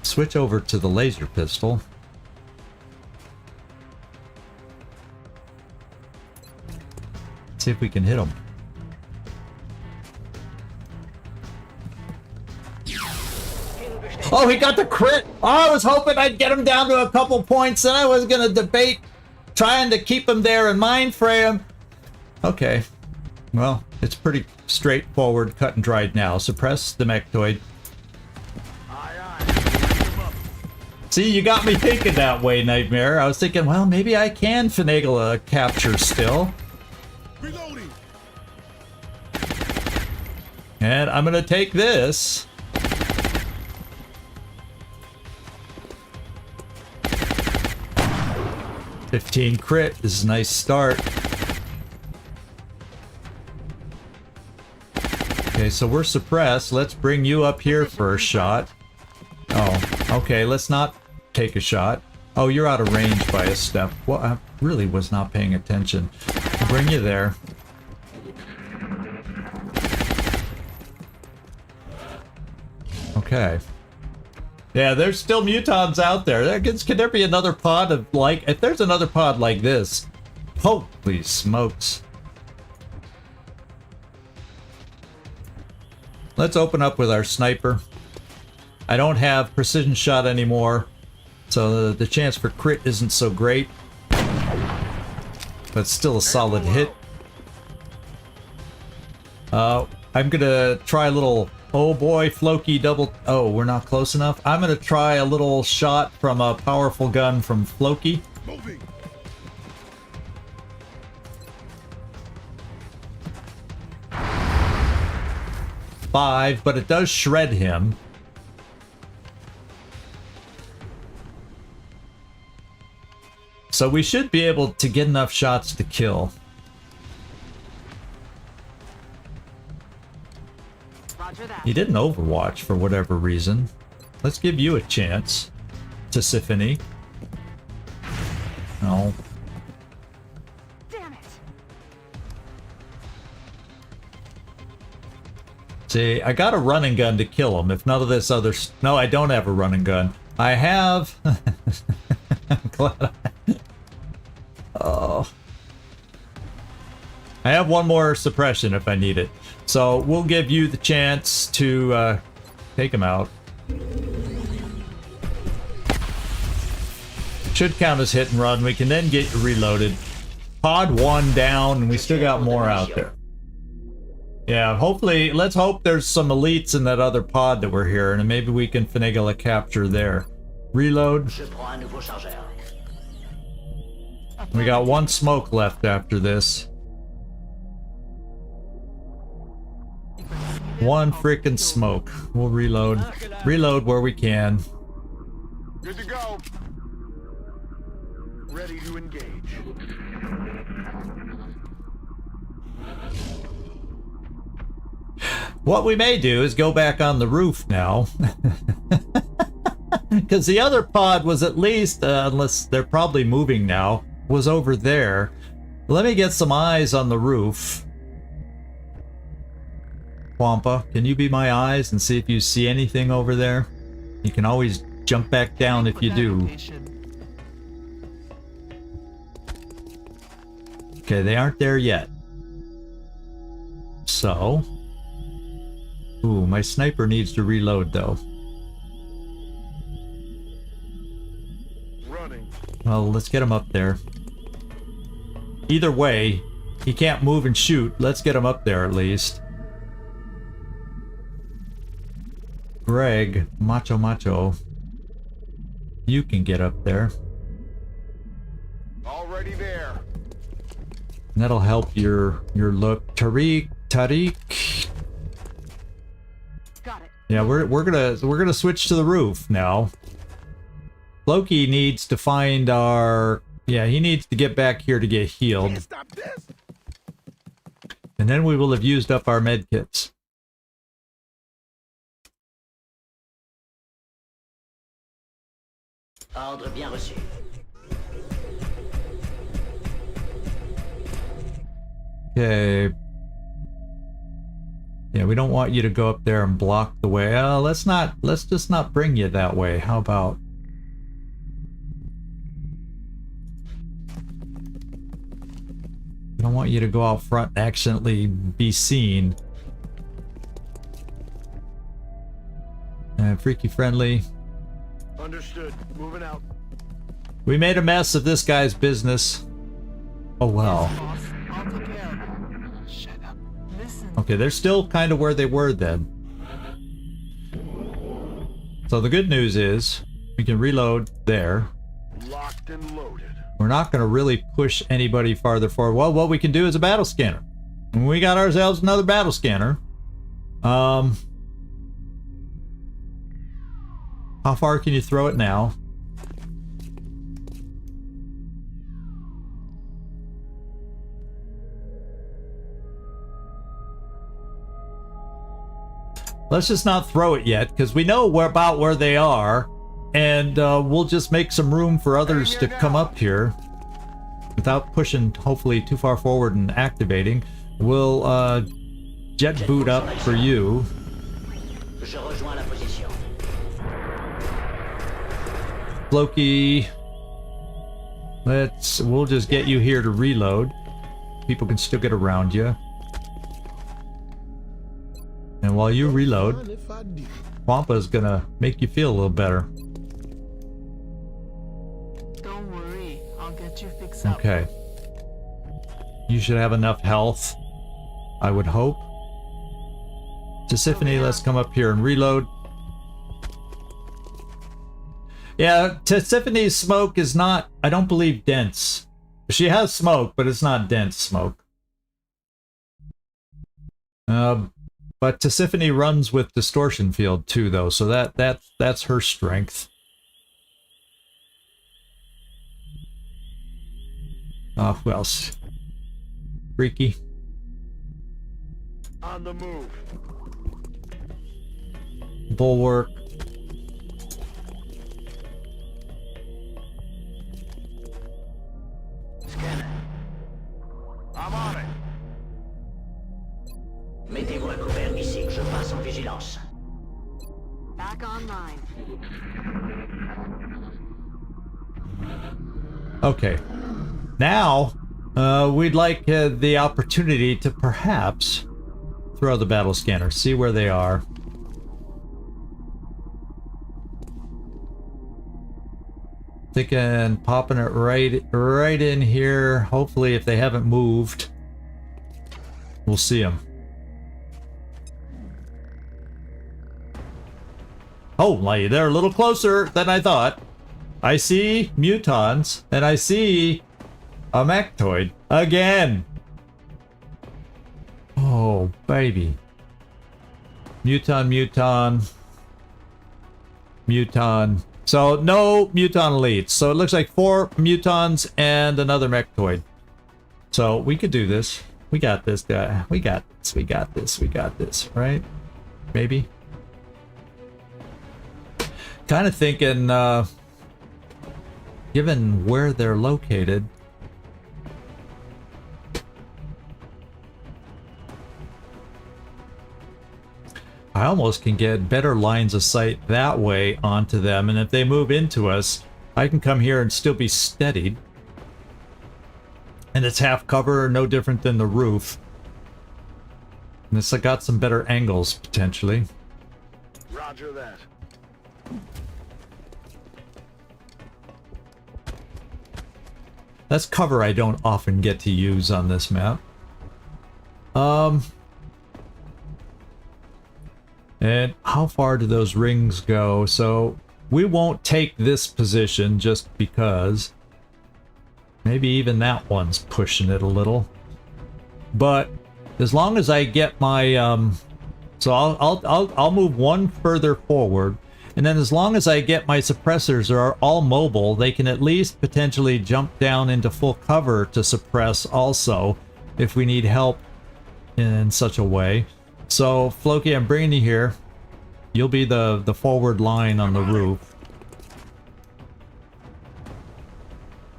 S1: Switch over to the laser pistol. See if we can hit him. Oh, he got the crit. Oh, I was hoping I'd get him down to a couple points, then I was gonna debate trying to keep him there and mind frame. Okay. Well, it's pretty straightforward, cut and dried now. Suppress the mechtoid. See, you got me thinking that way, Nightmare. I was thinking, well, maybe I can finagle a capture still.
S3: Reloading.
S1: And I'm gonna take this. $15 crit is a nice start. Okay, so we're suppressed. Let's bring you up here for a shot. Oh, okay, let's not take a shot. Oh, you're out of range by a step. Well, I really was not paying attention. I'll bring you there. Okay. Yeah, there's still mutons out there. Could there be another pod of like... If there's another pod like this... Holy smokes. Let's open up with our sniper. I don't have precision shot anymore, so the chance for crit isn't so great. But still a solid hit. I'm gonna try a little... Oh boy, Floki double... Oh, we're not close enough. I'm gonna try a little shot from a powerful gun from Floki.
S3: Moving.
S1: Five, but it does shred him. So we should be able to get enough shots to kill.
S2: Roger that.
S1: He didn't Overwatch for whatever reason. Let's give you a chance, Tisiphone. No.
S2: Damn it.
S1: See, I got a running gun to kill him. If none of this other... No, I don't have a running gun. I have... I'm glad Oh. I have one more suppression if I need it. So we'll give you the chance to take him out. Should count as hit and run. We can then get you reloaded. Pod 1 down, and we still got more out there. Yeah, hopefully, let's hope there's some elites in that other pod that we're hearing, and maybe we can finagle a capture there. Reload.
S6: Je prends un nouveau chargeur.
S1: We got one smoke left after this. One freaking smoke. We'll reload. Reload where we can.
S3: Good to go. Ready to engage.
S1: What we may do is go back on the roof now. Because the other pod was at least, unless they're probably moving now, was over there. Let me get some eyes on the roof. Wampa, can you be my eyes and see if you see anything over there? You can always jump back down if you do. Okay, they aren't there yet. So... Ooh, my sniper needs to reload though.
S3: Running.
S1: Well, let's get him up there. Either way, he can't move and shoot. Let's get him up there at least. Greg, Macho. You can get up there.
S3: Already there.
S1: And that'll help your look. Tariq.
S2: Got it.
S1: Yeah, we're gonna switch to the roof now. Loki needs to find our... Yeah, he needs to get back here to get healed.
S3: Can't stop this.
S1: And then we will have used up our med kits.
S6: Ordre bien reçu.
S1: Okay. Yeah, we don't want you to go up there and block the way. Let's just not bring you that way. How about... I don't want you to go out front and accidentally be seen. And freaky friendly.
S3: Understood. Moving out.
S1: We made a mess of this guy's business. Oh well.
S5: Boss, I'll take care of it. Shut up. Listen.
S1: Okay, they're still kind of where they were then. So the good news is we can reload there.
S3: Locked and loaded.
S1: We're not going to really push anybody farther forward. Well, what we can do is a battle scanner. And we got ourselves another battle scanner. How far can you throw it now? Let's just not throw it yet, because we know about where they are, and we'll just make some room for others to come up here without pushing, hopefully, too far forward and activating. We'll jet boot up for you.
S6: Je rejoins la position.
S1: Floki, we'll just get you here to reload. People can still get around you. And while you reload, Wampa's gonna make you feel a little better.
S5: Don't worry. I'll get you fixed up.
S1: Okay. You should have enough health, I would hope. Tisiphone, let's come up here and reload. Yeah, Tisiphone's smoke is not, I don't believe, dense. She has smoke, but it's not dense smoke. But Tisiphone runs with distortion field too, though, so that's her strength. Oh, who else? Freaky.
S3: On the move.
S1: Bulwark.
S6: Scanner.
S3: I'm on it.
S6: Mettez-vous à couvert ici. Je passe en vigilance.
S2: Back online.
S1: Okay. Now, we'd like the opportunity to perhaps throw the battle scanner, see where they are. Thinking popping it right in here. Hopefully, if they haven't moved, we'll see them. Oh, they're a little closer than I thought. I see mutons, and I see a mechtoid again. Oh, baby. Muton. So, no muton elites. So, it looks like 4 mutons and another mechtoid. So, we could do this. We got this, guy. We got this, right? Maybe. Kind of thinking, given where they're located, I almost can get better lines of sight that way onto them, and if they move into us, I can come here and still be steadied. And it's half cover, no different than the roof. And it's got some better angles, potentially.
S3: Roger that.
S1: That's cover I don't often get to use on this map. And how far do those rings go? So we won't take this position just because. Maybe even that one's pushing it a little. But as long as I get my so I'll move one further forward, and then as long as I get my suppressors are all mobile, they can at least potentially jump down into full cover to suppress also if we need help in such a way. So Floki, I'm bringing you here. You'll be the forward line on the roof.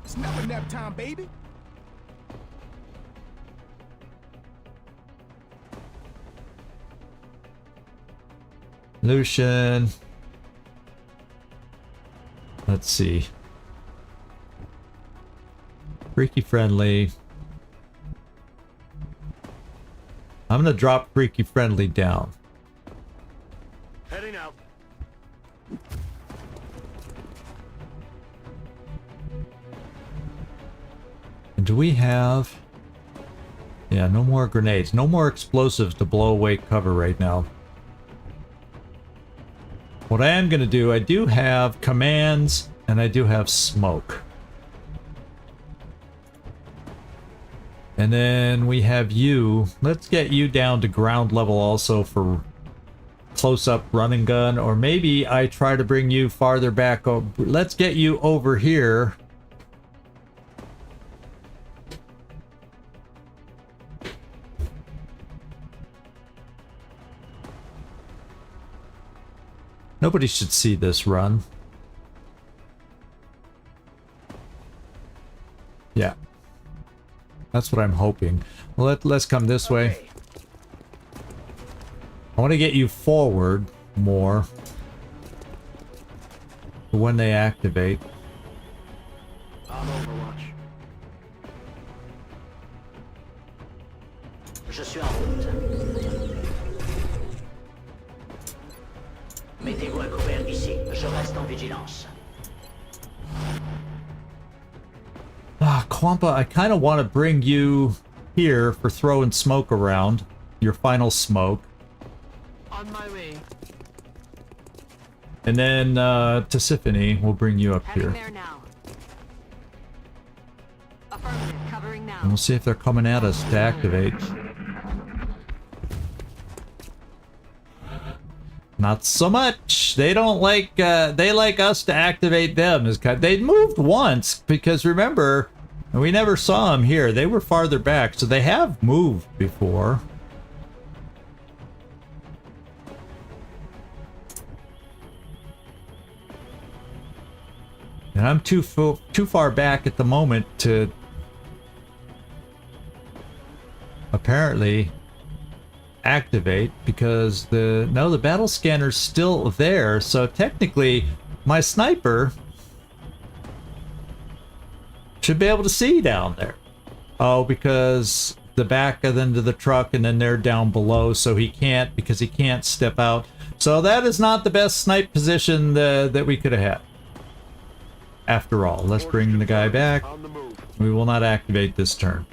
S3: It's never nap time, baby.
S1: Lucian. Let's see. Freaky friendly. I'm gonna drop freaky friendly down.
S3: Heading out.
S1: Do we have... Yeah, no more grenades. No more explosives to blow away cover right now. What I am going to do, I do have commands and I do have smoke. And then we have you. Let's get you down to ground level also for close-up run and gun. Or maybe I try to bring you farther back. Let's get you over here. Nobody should see this run. Yeah. That's what I'm hoping. Let's come this way. I want to get you forward more for when they activate.
S3: On Overwatch.
S6: Je suis en route. Mettez-vous à couvert ici. Je reste en vigilance.
S1: Ah, Kwampa, I kind of want to bring you here for throwing smoke around. Your final smoke.
S5: On my way.
S1: And then Tisiphone will bring you up
S2: Heading
S1: here.
S2: there now. Affirmative, covering now.
S1: And we'll see if they're coming at us to activate. Not so much. They don't like, they like us to activate them. They moved once, because remember, we never saw them here. They were farther back, so they have moved before. And I'm too far back at the moment to apparently activate, because the battle scanner's still there, so technically my sniper should be able to see down there. Oh, because the back of into the truck and then they're down below, so he can't, because he can't step out. So that is not the best snipe position that we could have had. After all, let's bring the guy back.
S3: On the move.
S1: We will not activate this turn.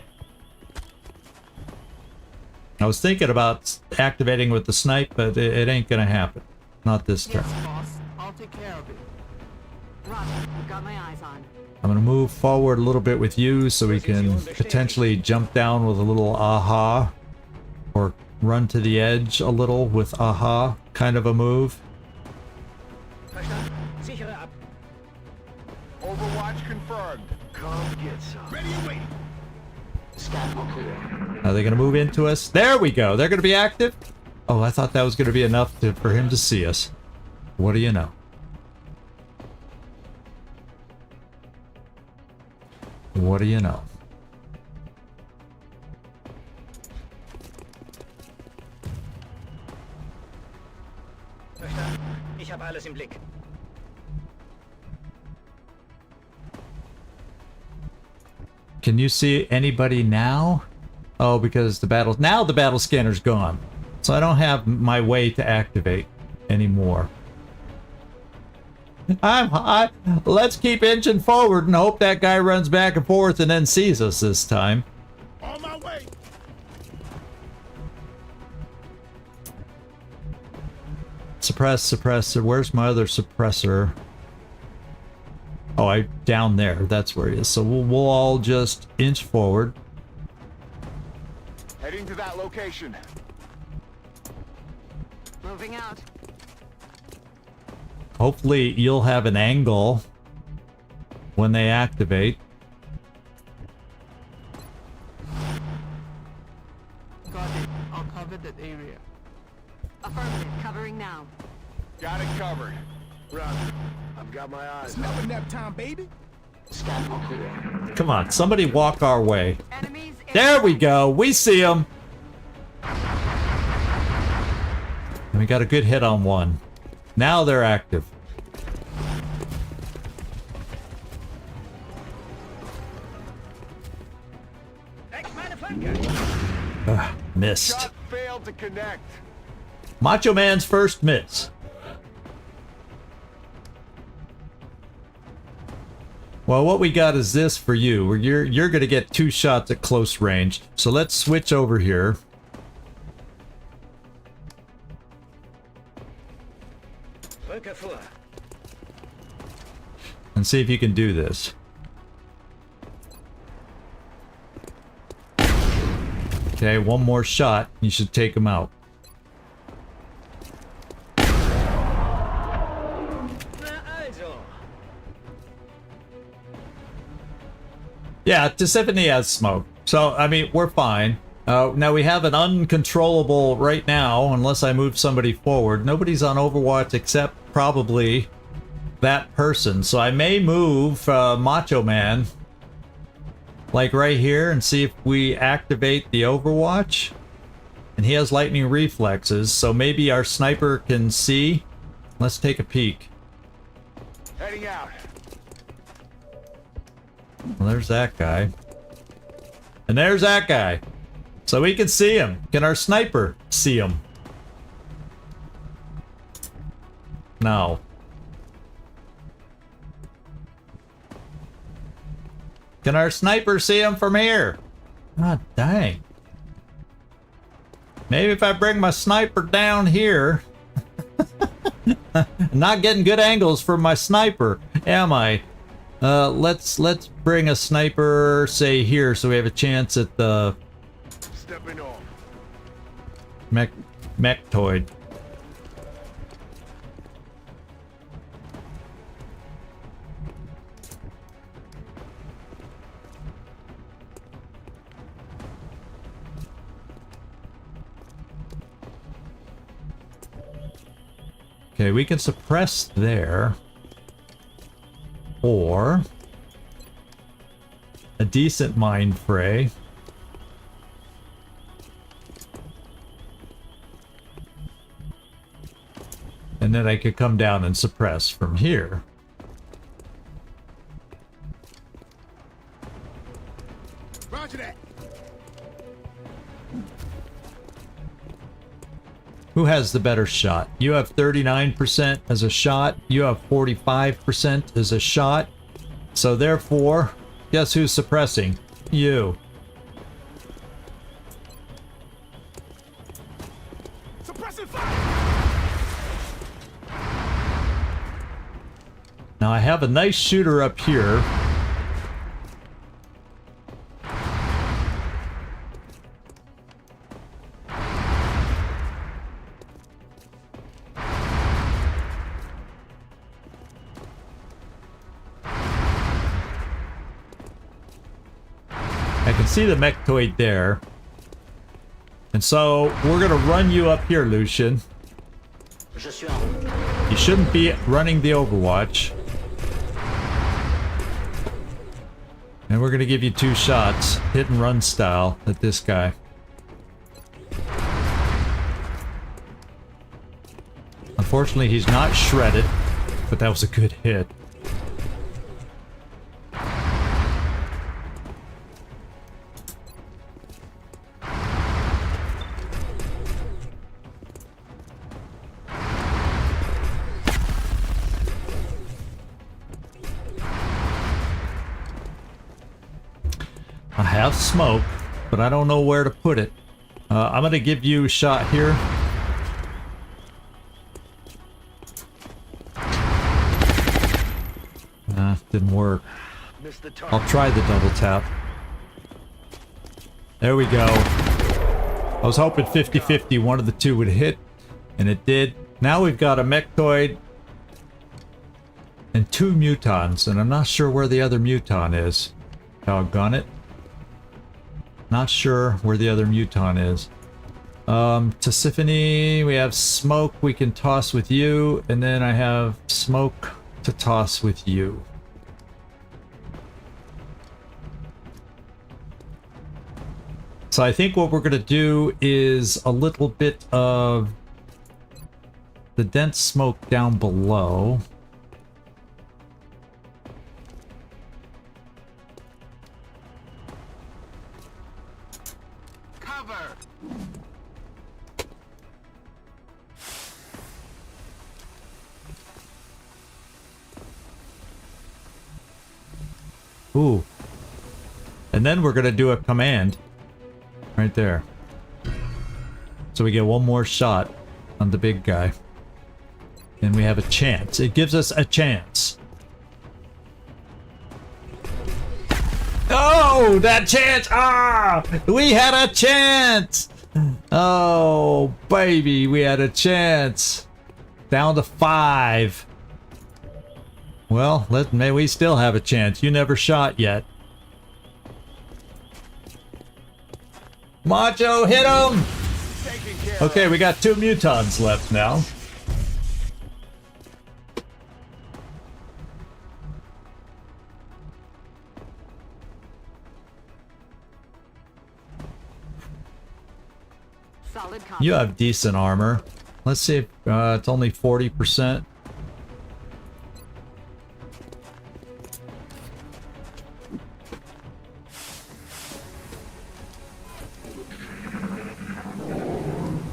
S1: I was thinking about activating with the snipe, but it ain't gonna happen. Not this turn.
S5: Yes, boss. I'll take care of it.
S2: Roger, we've got my eyes on.
S1: I'm gonna move forward a little bit with you so we can potentially jump down with a little aha. Or run to the edge a little with aha kind of a move.
S6: Verstanden? Sichere ab.
S3: Overwatch confirmed. Come get some. Ready and waiting.
S6: Scan en cours.
S1: Are they gonna move into us? There we go. They're gonna be active. Oh, I thought that was gonna be enough for him to see us. What do you know? What do you know?
S6: Verstanden? Ich habe alles im Blick.
S1: Can you see anybody now? Oh, because the battle scanner's gone. So I don't have my way to activate anymore. Let's keep inching forward and hope that guy runs back and forth and then sees us this time.
S3: On my way.
S1: Suppressor. Where's my other suppressor? Oh, down there. That's where he is. So we'll all just inch forward.
S3: Heading to that location.
S2: Moving out.
S1: Hopefully you'll have an angle when they activate.
S5: Got it. I'll cover that area.
S2: Affirmative, covering now.
S3: Got it covered. Roger. I've got my eyes. It's never nap time, baby.
S6: Scan en cours.
S1: Come on, somebody walk our way.
S2: Enemies in
S1: There we go. We see them. And we got a good hit on one. Now they're active. Missed.
S3: Shot failed to connect.
S1: Macho Man's first miss. Well, what we got is this for you. You're going to get 2 shots at close range. So let's switch over here. And see if you can do this. Okay, one more shot. You should take him out. Yeah, Tiffany has smoke. So, I mean, we're fine. Now we have an uncontrollable right now, unless I move somebody forward. Nobody's on Overwatch except probably that person. So I may move Macho Man, like right here, and see if we activate the Overwatch. And he has lightning reflexes, so maybe our sniper can see. Let's take a peek.
S3: Heading out.
S1: Well, there's that guy. And there's that guy. So we can see him. Can our sniper see him? No. Can our sniper see him from here? Ah, dang. Maybe if I bring my sniper down here. Not getting good angles from my sniper, am I? Let's bring a sniper, say here, so we have a chance at the
S3: Stepping off.
S1: mechtoid. Okay, we can suppress there. Or a decent mind fray. And then I could come down and suppress from here.
S3: Roger that.
S1: Who has the better shot? You have 39% as a shot. You have 45% as a shot. So therefore, guess who's suppressing? You.
S3: Suppressing fire.
S1: Now I have a nice shooter up here. I can see the mechtoid there. And so we're gonna run you up here, Lucian.
S6: Je suis en route.
S1: You shouldn't be running the Overwatch. And we're gonna give you 2 shots, hit and run style, at this guy. Unfortunately, he's not shredded, but that was a good hit. I have smoke, but I don't know where to put it. I'm gonna give you a shot here. Didn't work.
S3: Missed the target.
S1: I'll try the double tap. There we go. I was hoping 50-50 one of the two would hit, and it did. Now we've got a mechtoid and 2 mutons, and I'm not sure where the other muton is. Doggone it. Not sure where the other muton is. Tisiphone, we have smoke we can toss with you, and then I have smoke to toss with you. So I think what we're going to do is a little bit of the dense smoke down below.
S3: Cover.
S1: Ooh. And then we're gonna do a command. Right there. So we get one more shot on the big guy. And we have a chance. It gives us a chance. Oh, that chance! Ah! We had a chance! Oh, baby, we had a chance. Down to 5. Well, may we still have a chance. You never shot yet. Macho, hit him!
S3: Taken care
S1: Okay, we got 2 mutons left now.
S2: Solid copy.
S1: You have decent armor. Let's see if it's only 40%.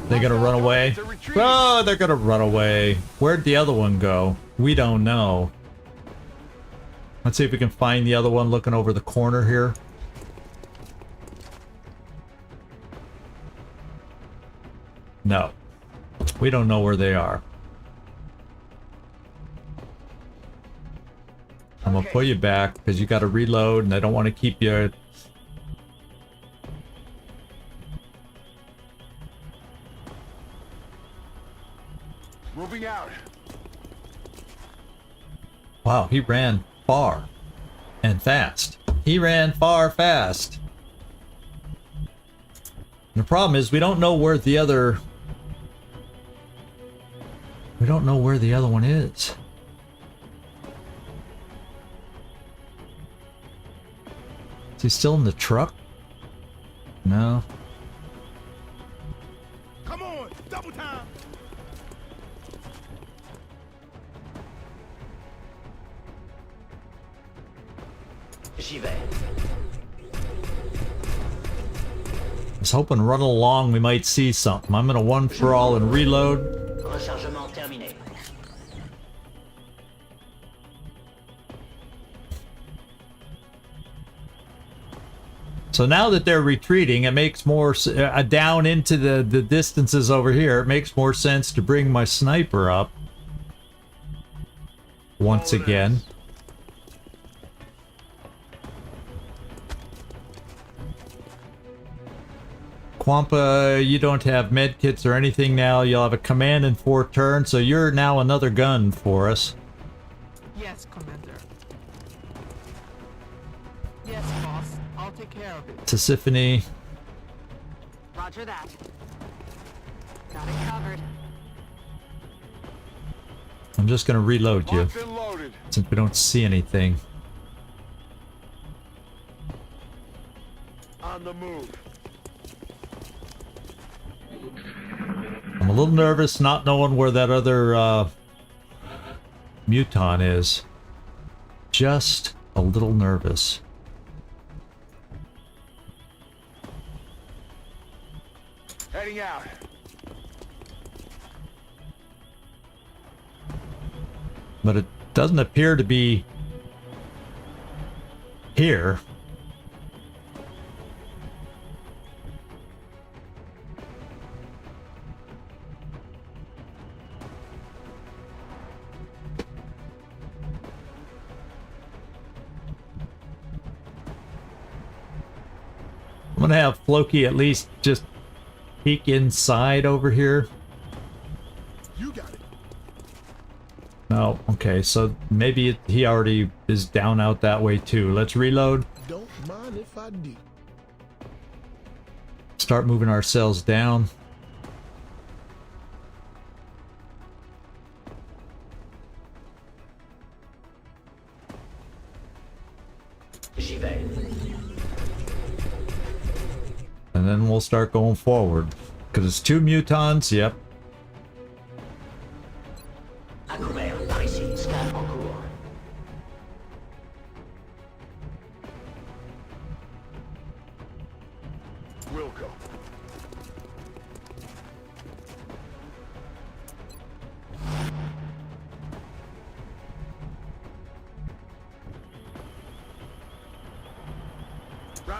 S1: They gonna run away? Oh, they're gonna run away. Where'd the other one go? We don't know. Let's see if we can find the other one looking over the corner here. No. We don't know where they are. I'm gonna pull you back because you gotta reload and I don't want to keep you...
S3: Moving out.
S1: Wow, he ran far and fast. He ran far fast. And the problem is we don't know where the other... We don't know where the other one is. Is he still in the truck? No.
S3: Come on, double time.
S6: J'y vais.
S1: I was hoping running along we might see something. I'm gonna one for all and reload.
S6: Rechargement terminé.
S1: So now that they're retreating, it makes more down into the distances over here. It makes more sense to bring my sniper up once again. Quampa, you don't have medkits or anything now. You'll have a command in 4 turns, so you're now another gun for us.
S5: Yes, Commander. Yes, boss. I'll take care of it.
S1: Tisiphone.
S2: Roger that. Got it covered.
S1: I'm just gonna reload you
S3: Locked and loaded.
S1: since we don't see anything.
S3: On the move.
S1: I'm a little nervous not knowing where that other muton is. Just a little nervous.
S3: Heading out.
S1: But it doesn't appear to be here. I'm gonna have Floki at least just peek inside over here.
S3: You got it.
S1: No, okay, so maybe he already is down out that way too. Let's reload.
S3: Don't mind if I do.
S1: Start moving ourselves down.
S6: J'y vais.
S1: And then we'll start going forward. Because it's 2 mutons, yep.
S6: À couvert, par ici. Scan en cours.
S3: Wilco.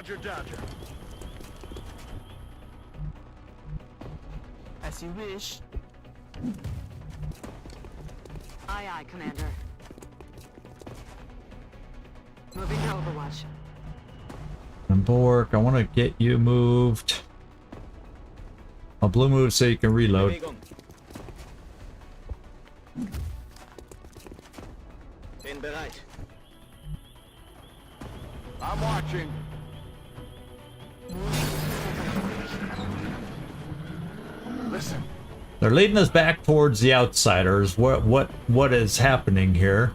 S3: Roger, Dodger.
S5: As you wish.
S2: Aye, aye, Commander. Moving to Overwatch.
S1: And Bork, I want to get you moved. I'll blue move so you can reload.
S3: Bin bereit. I'm watching. Listen.
S1: They're leading us back towards the outsiders. What is happening here?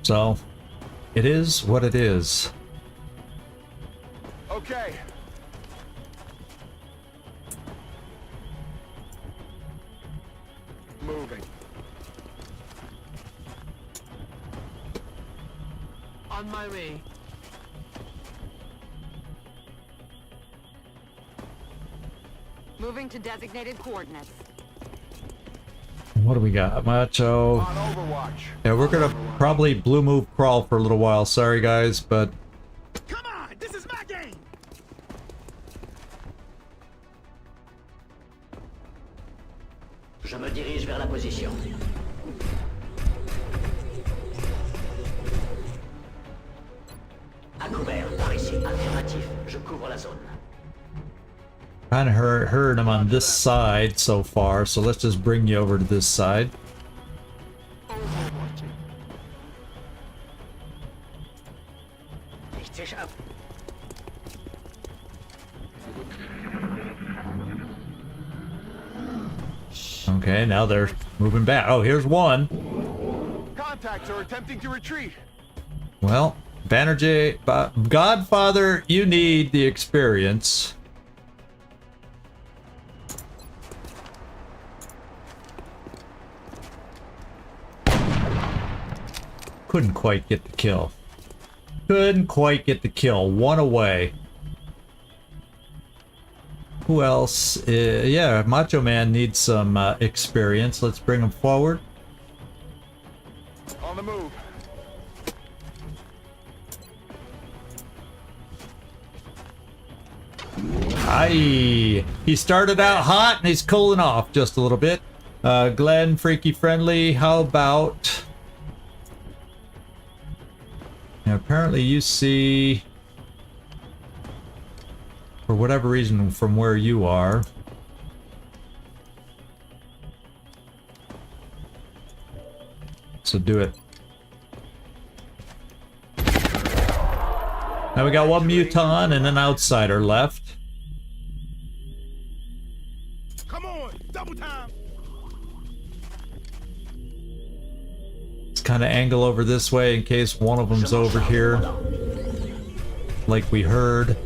S1: So, it is what it is.
S3: Okay. Moving.
S5: On my way.
S2: Moving to designated coordinates.
S1: What do we got? Macho.
S3: On Overwatch.
S1: Yeah, we're gonna probably blue move crawl for a little while. Sorry guys, but
S3: Come on, this is my game.
S6: Je me dirige vers la position. À couvert, par ici. Affirmatif, je couvre la zone.
S1: kind of heard him on this side so far, so let's just bring you over to this side.
S5: Overwatching.
S6: Ich zisch ab.
S1: Okay, now they're moving back. Oh, here's one.
S3: Contacts are attempting to retreat.
S1: Well, Banerjee, Godfather, you need the experience. Couldn't quite get the kill. Couldn't quite get the kill. One away. Who else? Yeah, Macho Man needs some experience. Let's bring him forward.
S3: On the move.
S1: Aye. He started out hot and he's cooling off just a little bit. Glenn, Freaky Friendly, how about... Now, apparently you see... For whatever reason, from where you are... So do it. Now we got one Muton and an outsider left.
S3: Come on, double time.
S1: Let's kind of angle over this way in case one of them's over here. Like we heard.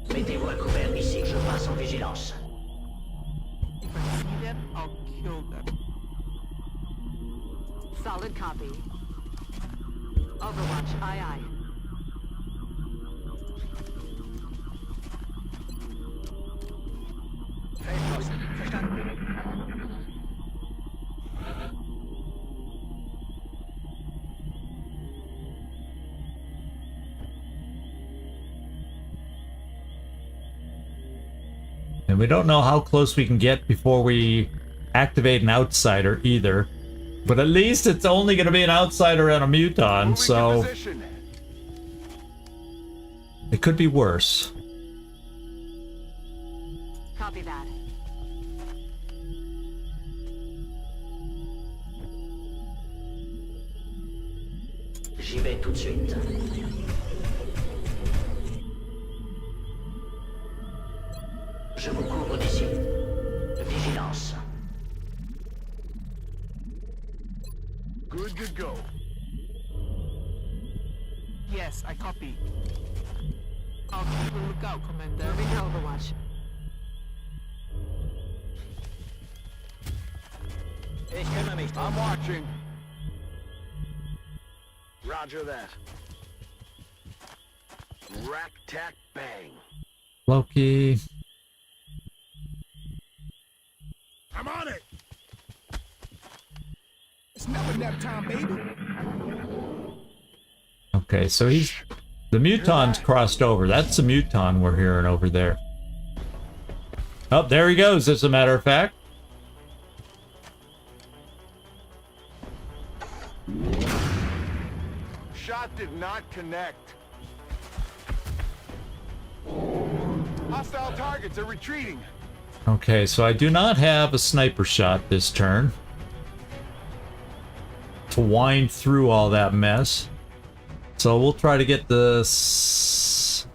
S6: Mettez-vous à couvert ici, je passe en vigilance.
S5: If I see them, I'll kill them.
S2: Solid copy. Overwatch, aye aye.
S1: And we don't know how close we can get before we activate an outsider either. But at least it's only going to be an outsider and a Muton,
S3: Moving to
S1: so
S3: position.
S1: it could be worse.
S2: Copy that.
S6: J'y vais tout de suite. Je vous couvre d'ici. Vigilance.
S3: Good to go.
S5: Yes, I copy. I'll keep a lookout, Commander.
S2: Moving to Overwatch.
S3: I'm watching. Roger that. Rack, tack, bang.
S1: Loki.
S3: I'm on it. It's never nap time, baby.
S1: Okay, so he's... The Muton's crossed over. That's the Muton we're hearing over there. Oh, there he goes, as a matter of fact.
S3: Shot did not connect. Hostile targets are retreating.
S1: Okay, so I do not have a sniper shot this turn to wind through all that mess. So we'll try to get the...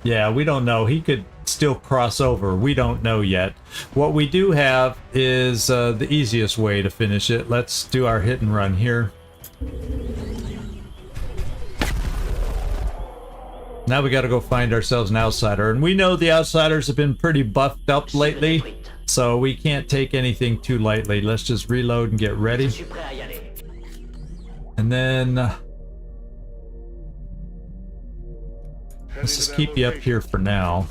S1: Yeah, we don't know. He could still cross over. We don't know yet. What we do have is the easiest way to finish it. Let's do our hit and run here. Now we got to go find ourselves an outsider. And we know the outsiders have been pretty buffed up lately, so we can't take anything too lightly. Let's just reload and get ready. And then... let's just keep you up here for now.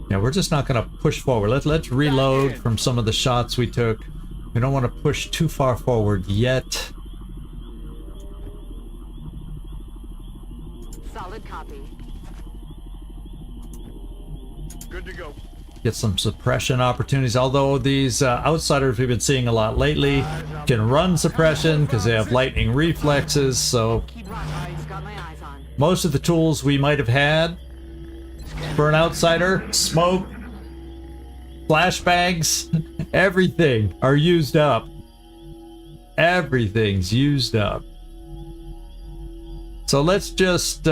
S1: Yeah, we're just not going to push forward. Let's reload from some of the shots we took. We don't want to push too far forward yet.
S2: Solid copy.
S3: Good to go.
S1: Get some suppression opportunities. Although these outsiders we've been seeing a lot lately can run suppression because they have lightning reflexes. So
S2: Keep rocking. Got my eyes on.
S1: most of the tools we might have had for an outsider, smoke, flashbangs, everything are used up. Everything's used up. So let's just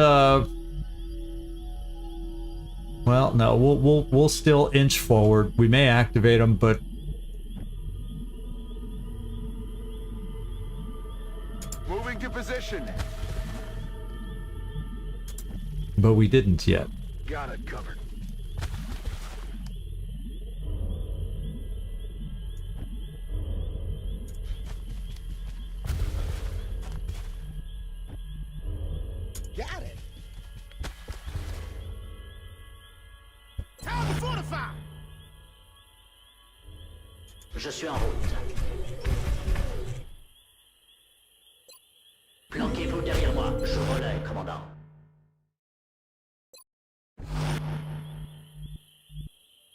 S1: well, no, we'll still inch forward. We may activate them, but
S3: Moving to position.
S1: we didn't yet.
S3: Got it covered.
S7: Got it. Time to fortify.
S6: Je suis en route. Planquez-vous derrière moi. Je relaie, commandant.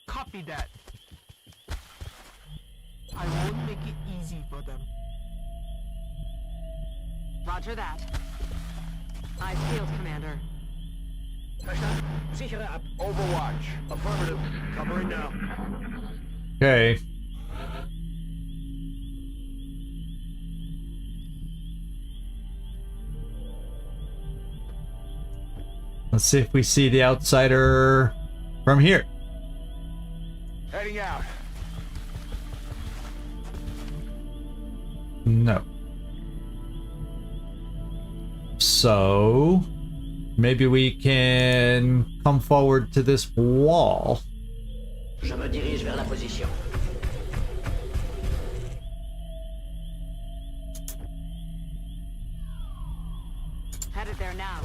S5: Copy that. I won't make it easy for them.
S2: Roger that. Eyes peeled, Commander.
S3: Verstanden. Sichere ab. Overwatch. Affirmative. Covering now.
S1: Okay. Let's see if we see the outsider from here.
S3: Heading out.
S1: No. So maybe we can come forward to this wall.
S6: Je me dirige vers la position.
S2: Headed there now.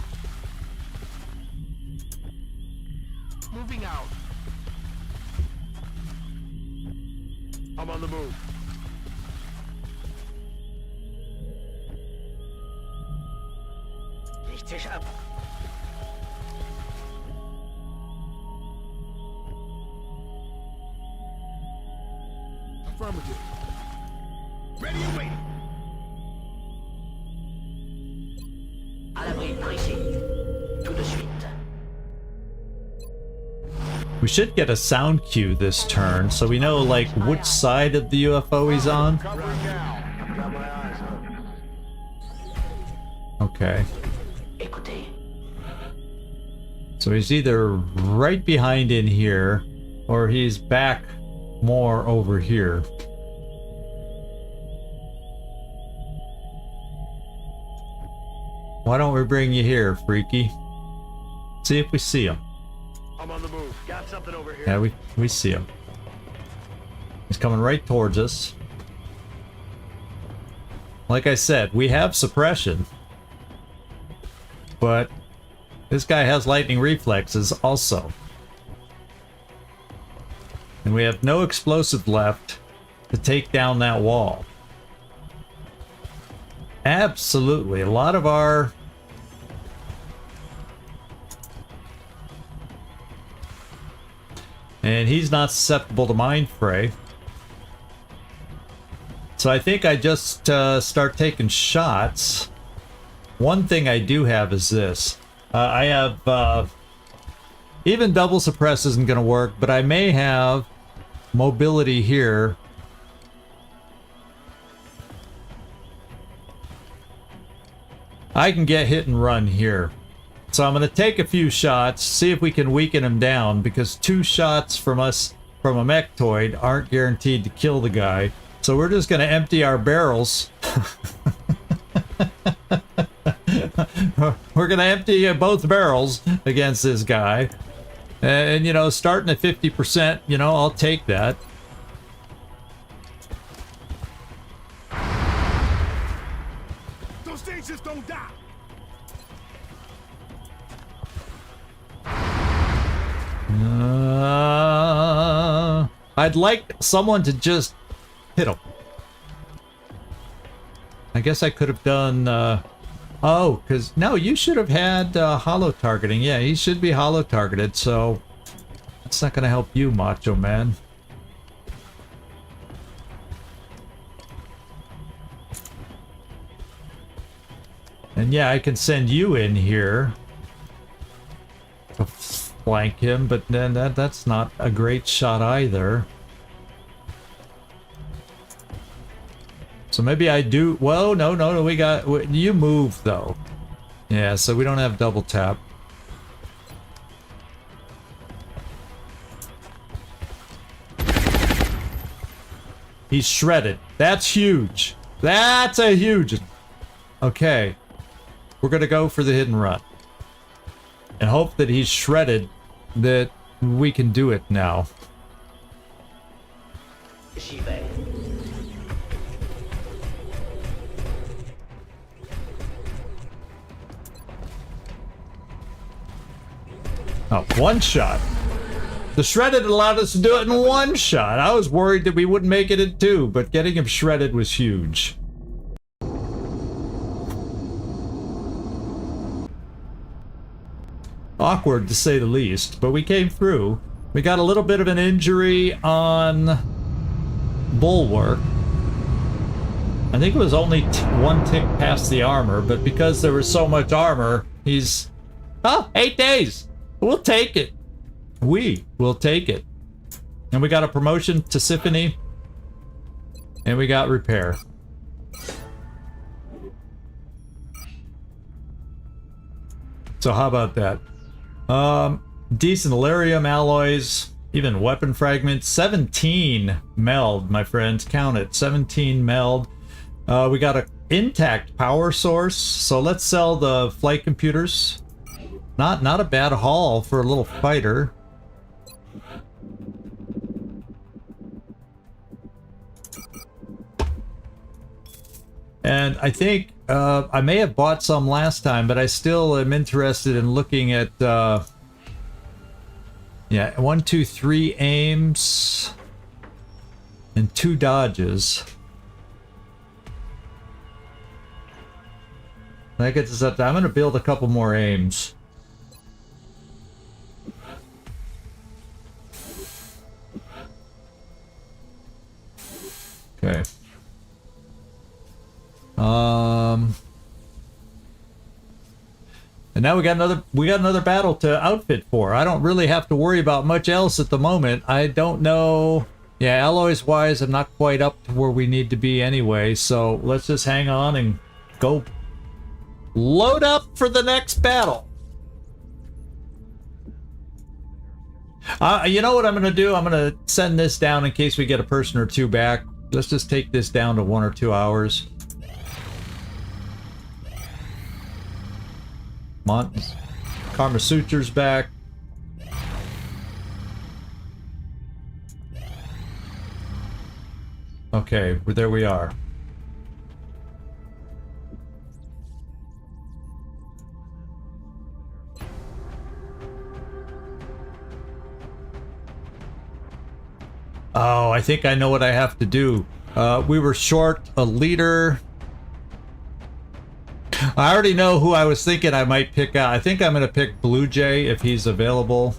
S5: Moving out.
S3: I'm on the move.
S6: Richtig ab.
S7: Affirmative. Ready and waiting.
S6: À l'abri précis. Tout de suite.
S1: We should get a sound cue this turn so we know like which side of the UFO he's on.
S3: Covering now. I've got my eyes on.
S1: Okay.
S6: Écoutez.
S1: So he's either right behind in here or he's back more over here. Why don't we bring you here, Freaky? See if we see him.
S3: I'm on the move. Got something over here.
S1: Yeah, we see him. He's coming right towards us. Like I said, we have suppression. But this guy has lightning reflexes also. And we have no explosive left to take down that wall. Absolutely. A lot of our... And he's not susceptible to mind fray. So I think I just start taking shots. One thing I do have is this. I have... even double suppress isn't going to work, but I may have mobility here. I can get hit and run here. So I'm going to take a few shots, see if we can weaken him down, because 2 shots from us from a mechtoid aren't guaranteed to kill the guy. So we're just going to empty our barrels. We're going to empty both barrels against this guy. And, you know, starting at 50%, you know, I'll take that.
S7: Those things just don't die.
S1: I'd like someone to just hit him. I guess I could have done... oh, because... No, you should have had hollow targeting. Yeah, he should be hollow targeted, so... That's not going to help you, Macho Man. And yeah, I can send you in here to flank him, but then that's not a great shot either. So maybe I do... Whoa, no, we got... You move, though. Yeah, so we don't have double tap. He's shredded. That's huge. That's a huge... Okay. We're gonna go for the hit and run. And hope that he's shredded, that we can do it now. Oh, 1 shot. The shredded allowed us to do it in 1 shot. I was worried that we wouldn't make it in 2, but getting him shredded was huge. Awkward to say the least, but we came through. We got a little bit of an injury on Bulwark. I think it was only 1 tick past the armor, but because there was so much armor, he's... Oh, 8 days! We'll take it. We will take it. And we got a promotion to Symphony. And we got repair. So how about that? Decent Elerium alloys, even weapon fragments. 17 meld, my friends. Count it. 17 meld. We got an intact power source. So let's sell the flight computers. Not a bad haul for a little fighter. And I think I may have bought some last time, but I still am interested in looking at yeah, 1, 2, 3 aims and 2 dodges. That gets us up to, I'm going to build a couple more aims. Okay. And now we got another battle to outfit for. I don't really have to worry about much else at the moment. I don't know. Yeah, alloys wise, I'm not quite up to where we need to be anyway. So let's just hang on and go load up for the next battle. You know what I'm going to do? I'm going to send this down in case we get a person or 2 back. Let's just take this down to 1 or 2 hours. Karma Suture's back. Okay, well, there we are. I think I know what I have to do. We were short a leader. I already know who I was thinking I might pick out. I think I'm going to pick Blue Jay if he's available.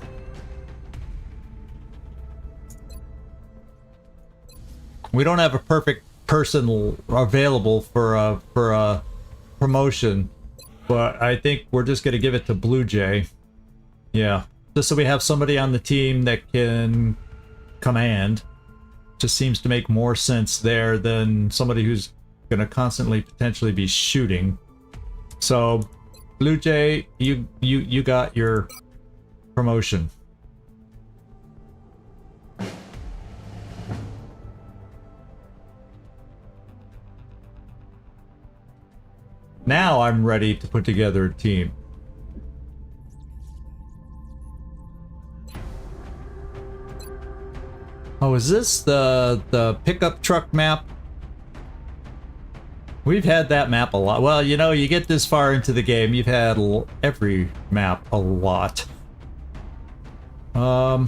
S1: We don't have a perfect person available for a promotion, but I think we're just going to give it to Blue Jay. Yeah, just so we have somebody on the team that can command. Just seems to make more sense there than somebody who's going to constantly potentially be shooting. So, Blue Jay, you got your promotion. Now I'm ready to put together a team. Oh, is this the pickup truck map? We've had that map a lot. Well, you know, you get this far into the game, you've had every map a lot. We're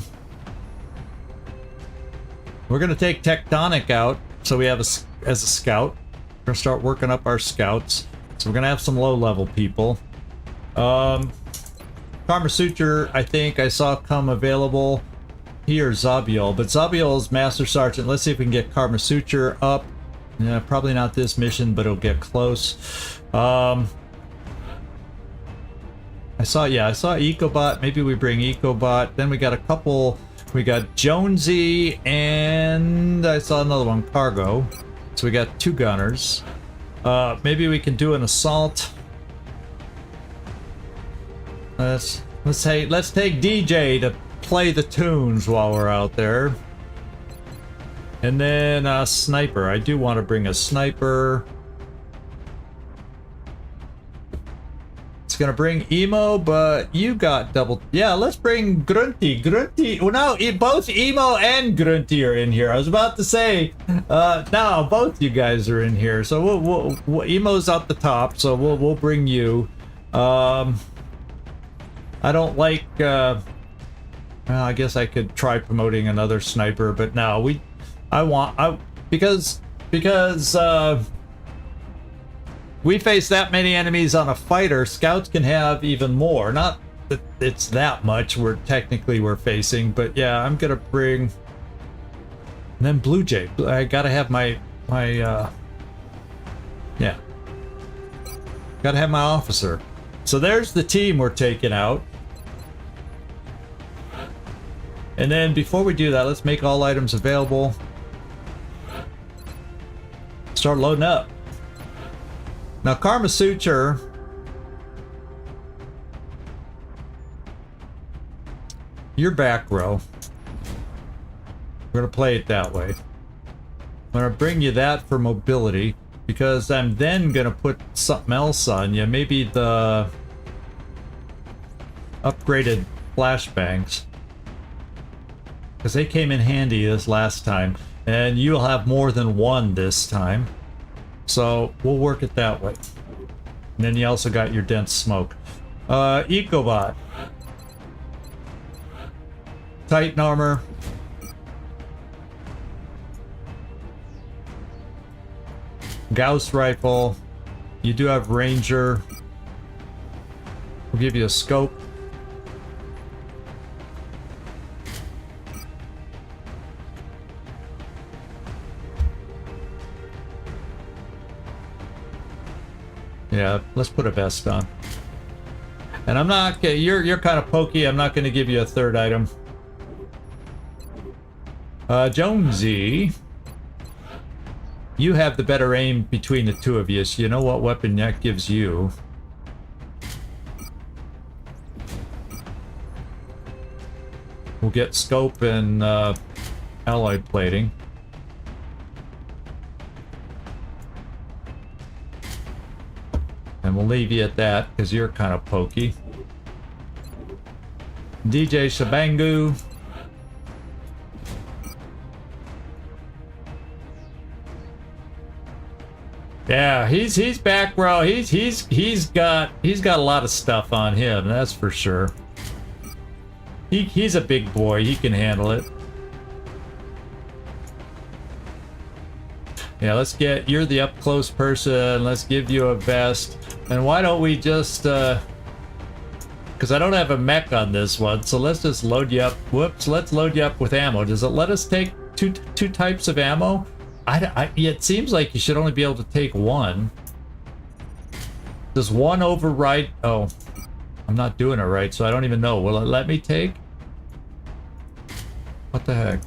S1: gonna take Tectonic out, so we have as a scout. We're gonna start working up our scouts. So we're gonna have some low-level people. Karma Suture, I think I saw come available. Here, Zabiel, but Zabiel's Master Sergeant. Let's see if we can get Karma Suture up. Yeah, probably not this mission, but it'll get close. I saw Ecobot. Maybe we bring Ecobot. Then we got a couple. We got Jonesy, and I saw another one, Cargo. So we got 2 gunners. Maybe we can do an assault. Let's take DJ to play the tunes while we're out there. And then a sniper. I do want to bring a sniper. It's gonna bring Emo, but you got double. Yeah, let's bring Grunty. Well, no, both Emo and Grunty are in here. I was about to say, no, both you guys are in here. So we'll Emo's up the top, so we'll bring you. I don't like. Well, I guess I could try promoting another sniper, but no, because we face that many enemies on a fighter, scouts can have even more. Not that it's that much we're facing, but yeah, I'm gonna bring. And then Blue Jay. I gotta have my yeah. Gotta have my officer. So there's the team we're taking out. And then before we do that, let's make all items available. Start loading up. Now, Karma Suture. You're back row. We're gonna play it that way. I'm gonna bring you that for mobility, because I'm then gonna put something else on you. Maybe the upgraded flashbangs, because they came in handy this last time, and you'll have more than one this time. So we'll work it that way. And then you also got your dense smoke. Ecobot. Titan armor. Gauss rifle. You do have Ranger. We'll give you a scope. Yeah, let's put a vest on. And I'm not. You're kind of pokey. I'm not going to give you a third item. Jonesy, you have the better aim between the two of you, so you know what weapon that gives you. We'll get scope and alloy plating. And we'll leave you at that, because you're kind of pokey. DJ Shabangu. Yeah, he's back row. He's got a lot of stuff on him, that's for sure. He's a big boy, he can handle it. Yeah, you're the up close person. Let's give you a vest. And why don't we just, because I don't have a mech on this one, so let's just load you up. Whoops, let's load you up with ammo. Does it let us take two types of ammo? It seems like you should only be able to take one. Does one override? Oh, I'm not doing it right, so I don't even know. Will it let me take? What the heck?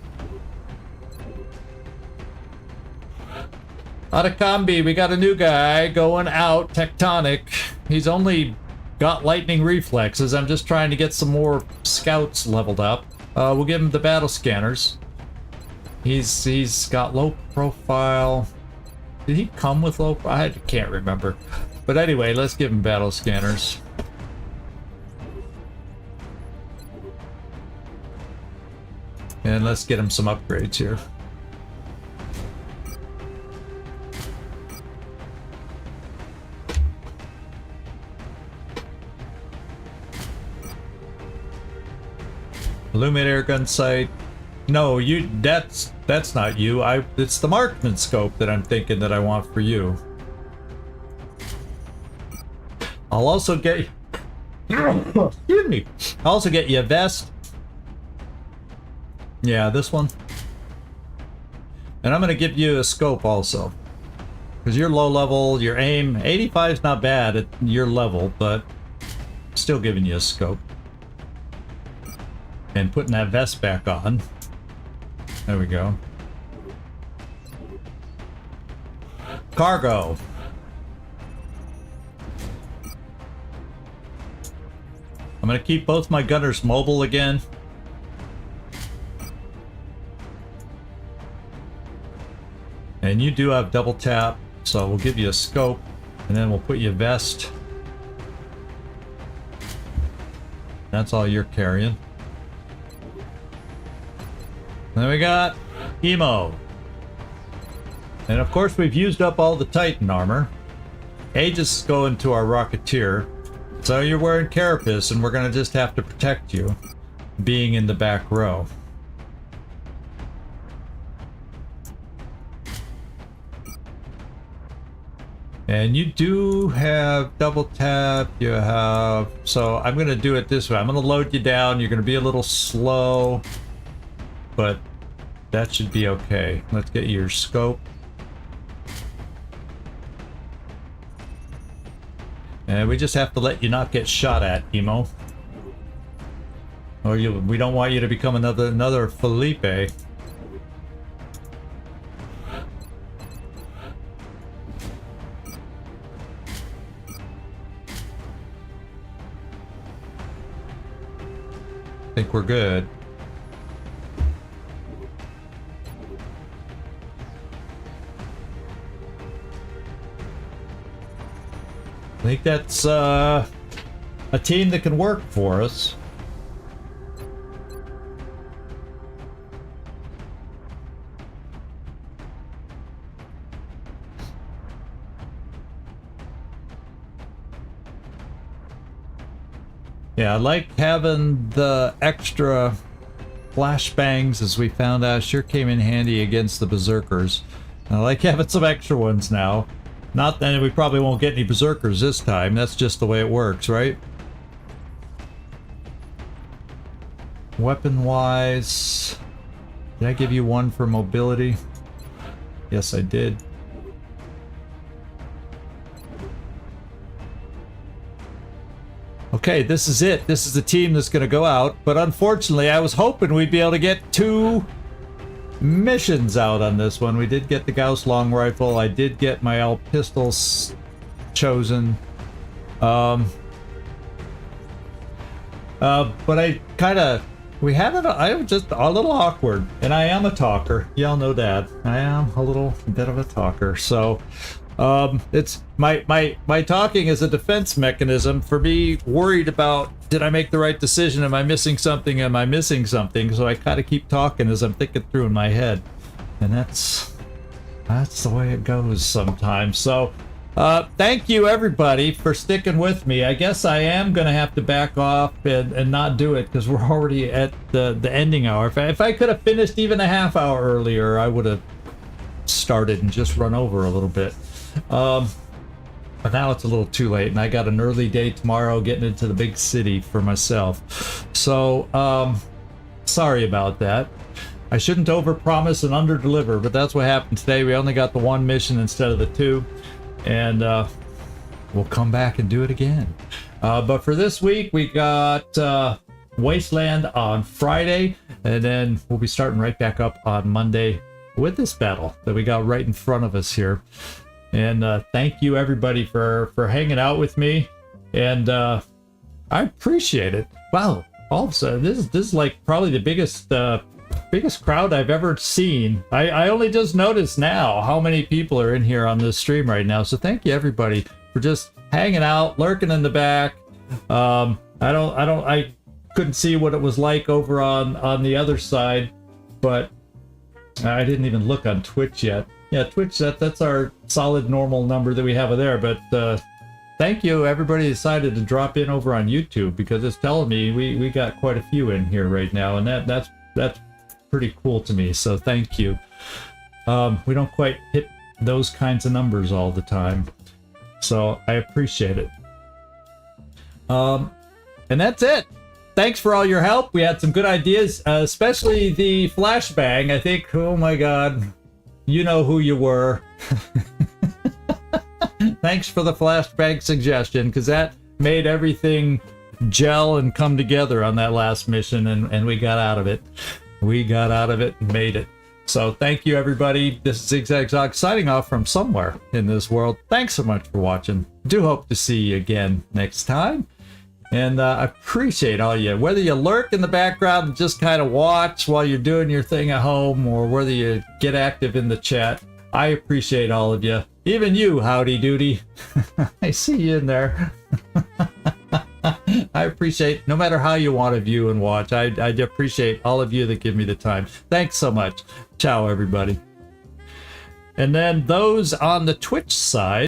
S1: Out of combi, we got a new guy going out, Tectonic. He's only got lightning reflexes. I'm just trying to get some more scouts leveled up. We'll give him the battle scanners. He's got low profile. Did he come with low? I can't remember. But anyway, let's give him battle scanners. And let's get him some upgrades here. Illuminate airgun sight. No, that's not you. It's the marksman scope that I'm thinking that I want for you. I'll also get excuse me. I'll also get you a vest. Yeah, this one. And I'm gonna give you a scope also. Because you're low level, your aim 85 is not bad at your level, but still giving you a scope. And putting that vest back on. There we go. Cargo. I'm gonna keep both my gunners mobile again. And you do have double tap, so we'll give you a scope, and then we'll put you a vest. That's all you're carrying. And then we got Emo. And of course we've used up all the Titan armor. Aegis is going to our Rocketeer. So you're wearing Carapace, and we're gonna just have to protect you, being in the back row. And you do have double tap, you have... So I'm gonna do it this way. I'm gonna load you down, you're gonna be a little slow, but that should be okay. Let's get your scope. And we just have to let you not get shot at, Emo. Or we don't want you to become another Felipe. I think we're good. I think that's a team that can work for us. Yeah, I like having the extra flashbangs, as we found out, sure came in handy against the berserkers. I like having some extra ones now. Not that we probably won't get any berserkers this time. That's just the way it works, right? Weapon-wise, did I give you one for mobility? Yes, I did. Okay, this is it. This is the team that's going to go out. But unfortunately, I was hoping we'd be able to get 2 missions out on this one. We did get the Gauss long rifle. I did get my L pistols chosen. But I kind of... We had it... I was just a little awkward. And I am a talker. Y'all know that. I am a little bit of a talker. So... it's my talking is a defense mechanism for me, worried about, did I make the right decision? Am I missing something? Am I missing something? So I kind of keep talking as I'm thinking through in my head, and that's the way it goes sometimes. So thank you everybody for sticking with me. I guess I am gonna have to back off and not do it because we're already at the ending hour. If I could have finished even a half hour earlier, I would have started and just run over a little bit. But now it's a little too late, and I got an early day tomorrow getting into the big city for myself. So, sorry about that. I shouldn't overpromise and underdeliver, but that's what happened today. We only got the one mission instead of the two, and we'll come back and do it again. But for this week, we got Wasteland on Friday, and then we'll be starting right back up on Monday with this battle that we got right in front of us here. And thank you everybody for hanging out with me, and I appreciate it. Wow, all of a sudden this is like probably the biggest crowd I've ever seen. I only just noticed now how many people are in here on this stream right now. So thank you everybody for just hanging out, lurking in the back. I couldn't see what it was like over on the other side, but I didn't even look on Twitch yet. Yeah, Twitch, that's our solid normal number that we have there. But thank you, everybody decided to drop in over on YouTube, because it's telling me we got quite a few in here right now, and that's pretty cool to me. So thank you. We don't quite hit those kinds of numbers all the time, so I appreciate it. And that's it. Thanks for all your help. We had some good ideas, especially the flashbang. I think, oh my god, you know who you were. Thanks for the flashbang suggestion, because that made everything gel and come together on that last mission, and we got out of it. We got out of it and made it. So thank you everybody. This is Zigzag signing off from somewhere in this world. Thanks so much for watching. Do hope to see you again next time. And I appreciate all you, whether you lurk in the background and just kind of watch while you're doing your thing at home, or whether you get active in the chat. I appreciate all of you. Even you, Howdy Doody. I see you in there. I appreciate, no matter how you want to view and watch, I appreciate all of you that give me the time. Thanks so much. Ciao, everybody. And then those on the Twitch side,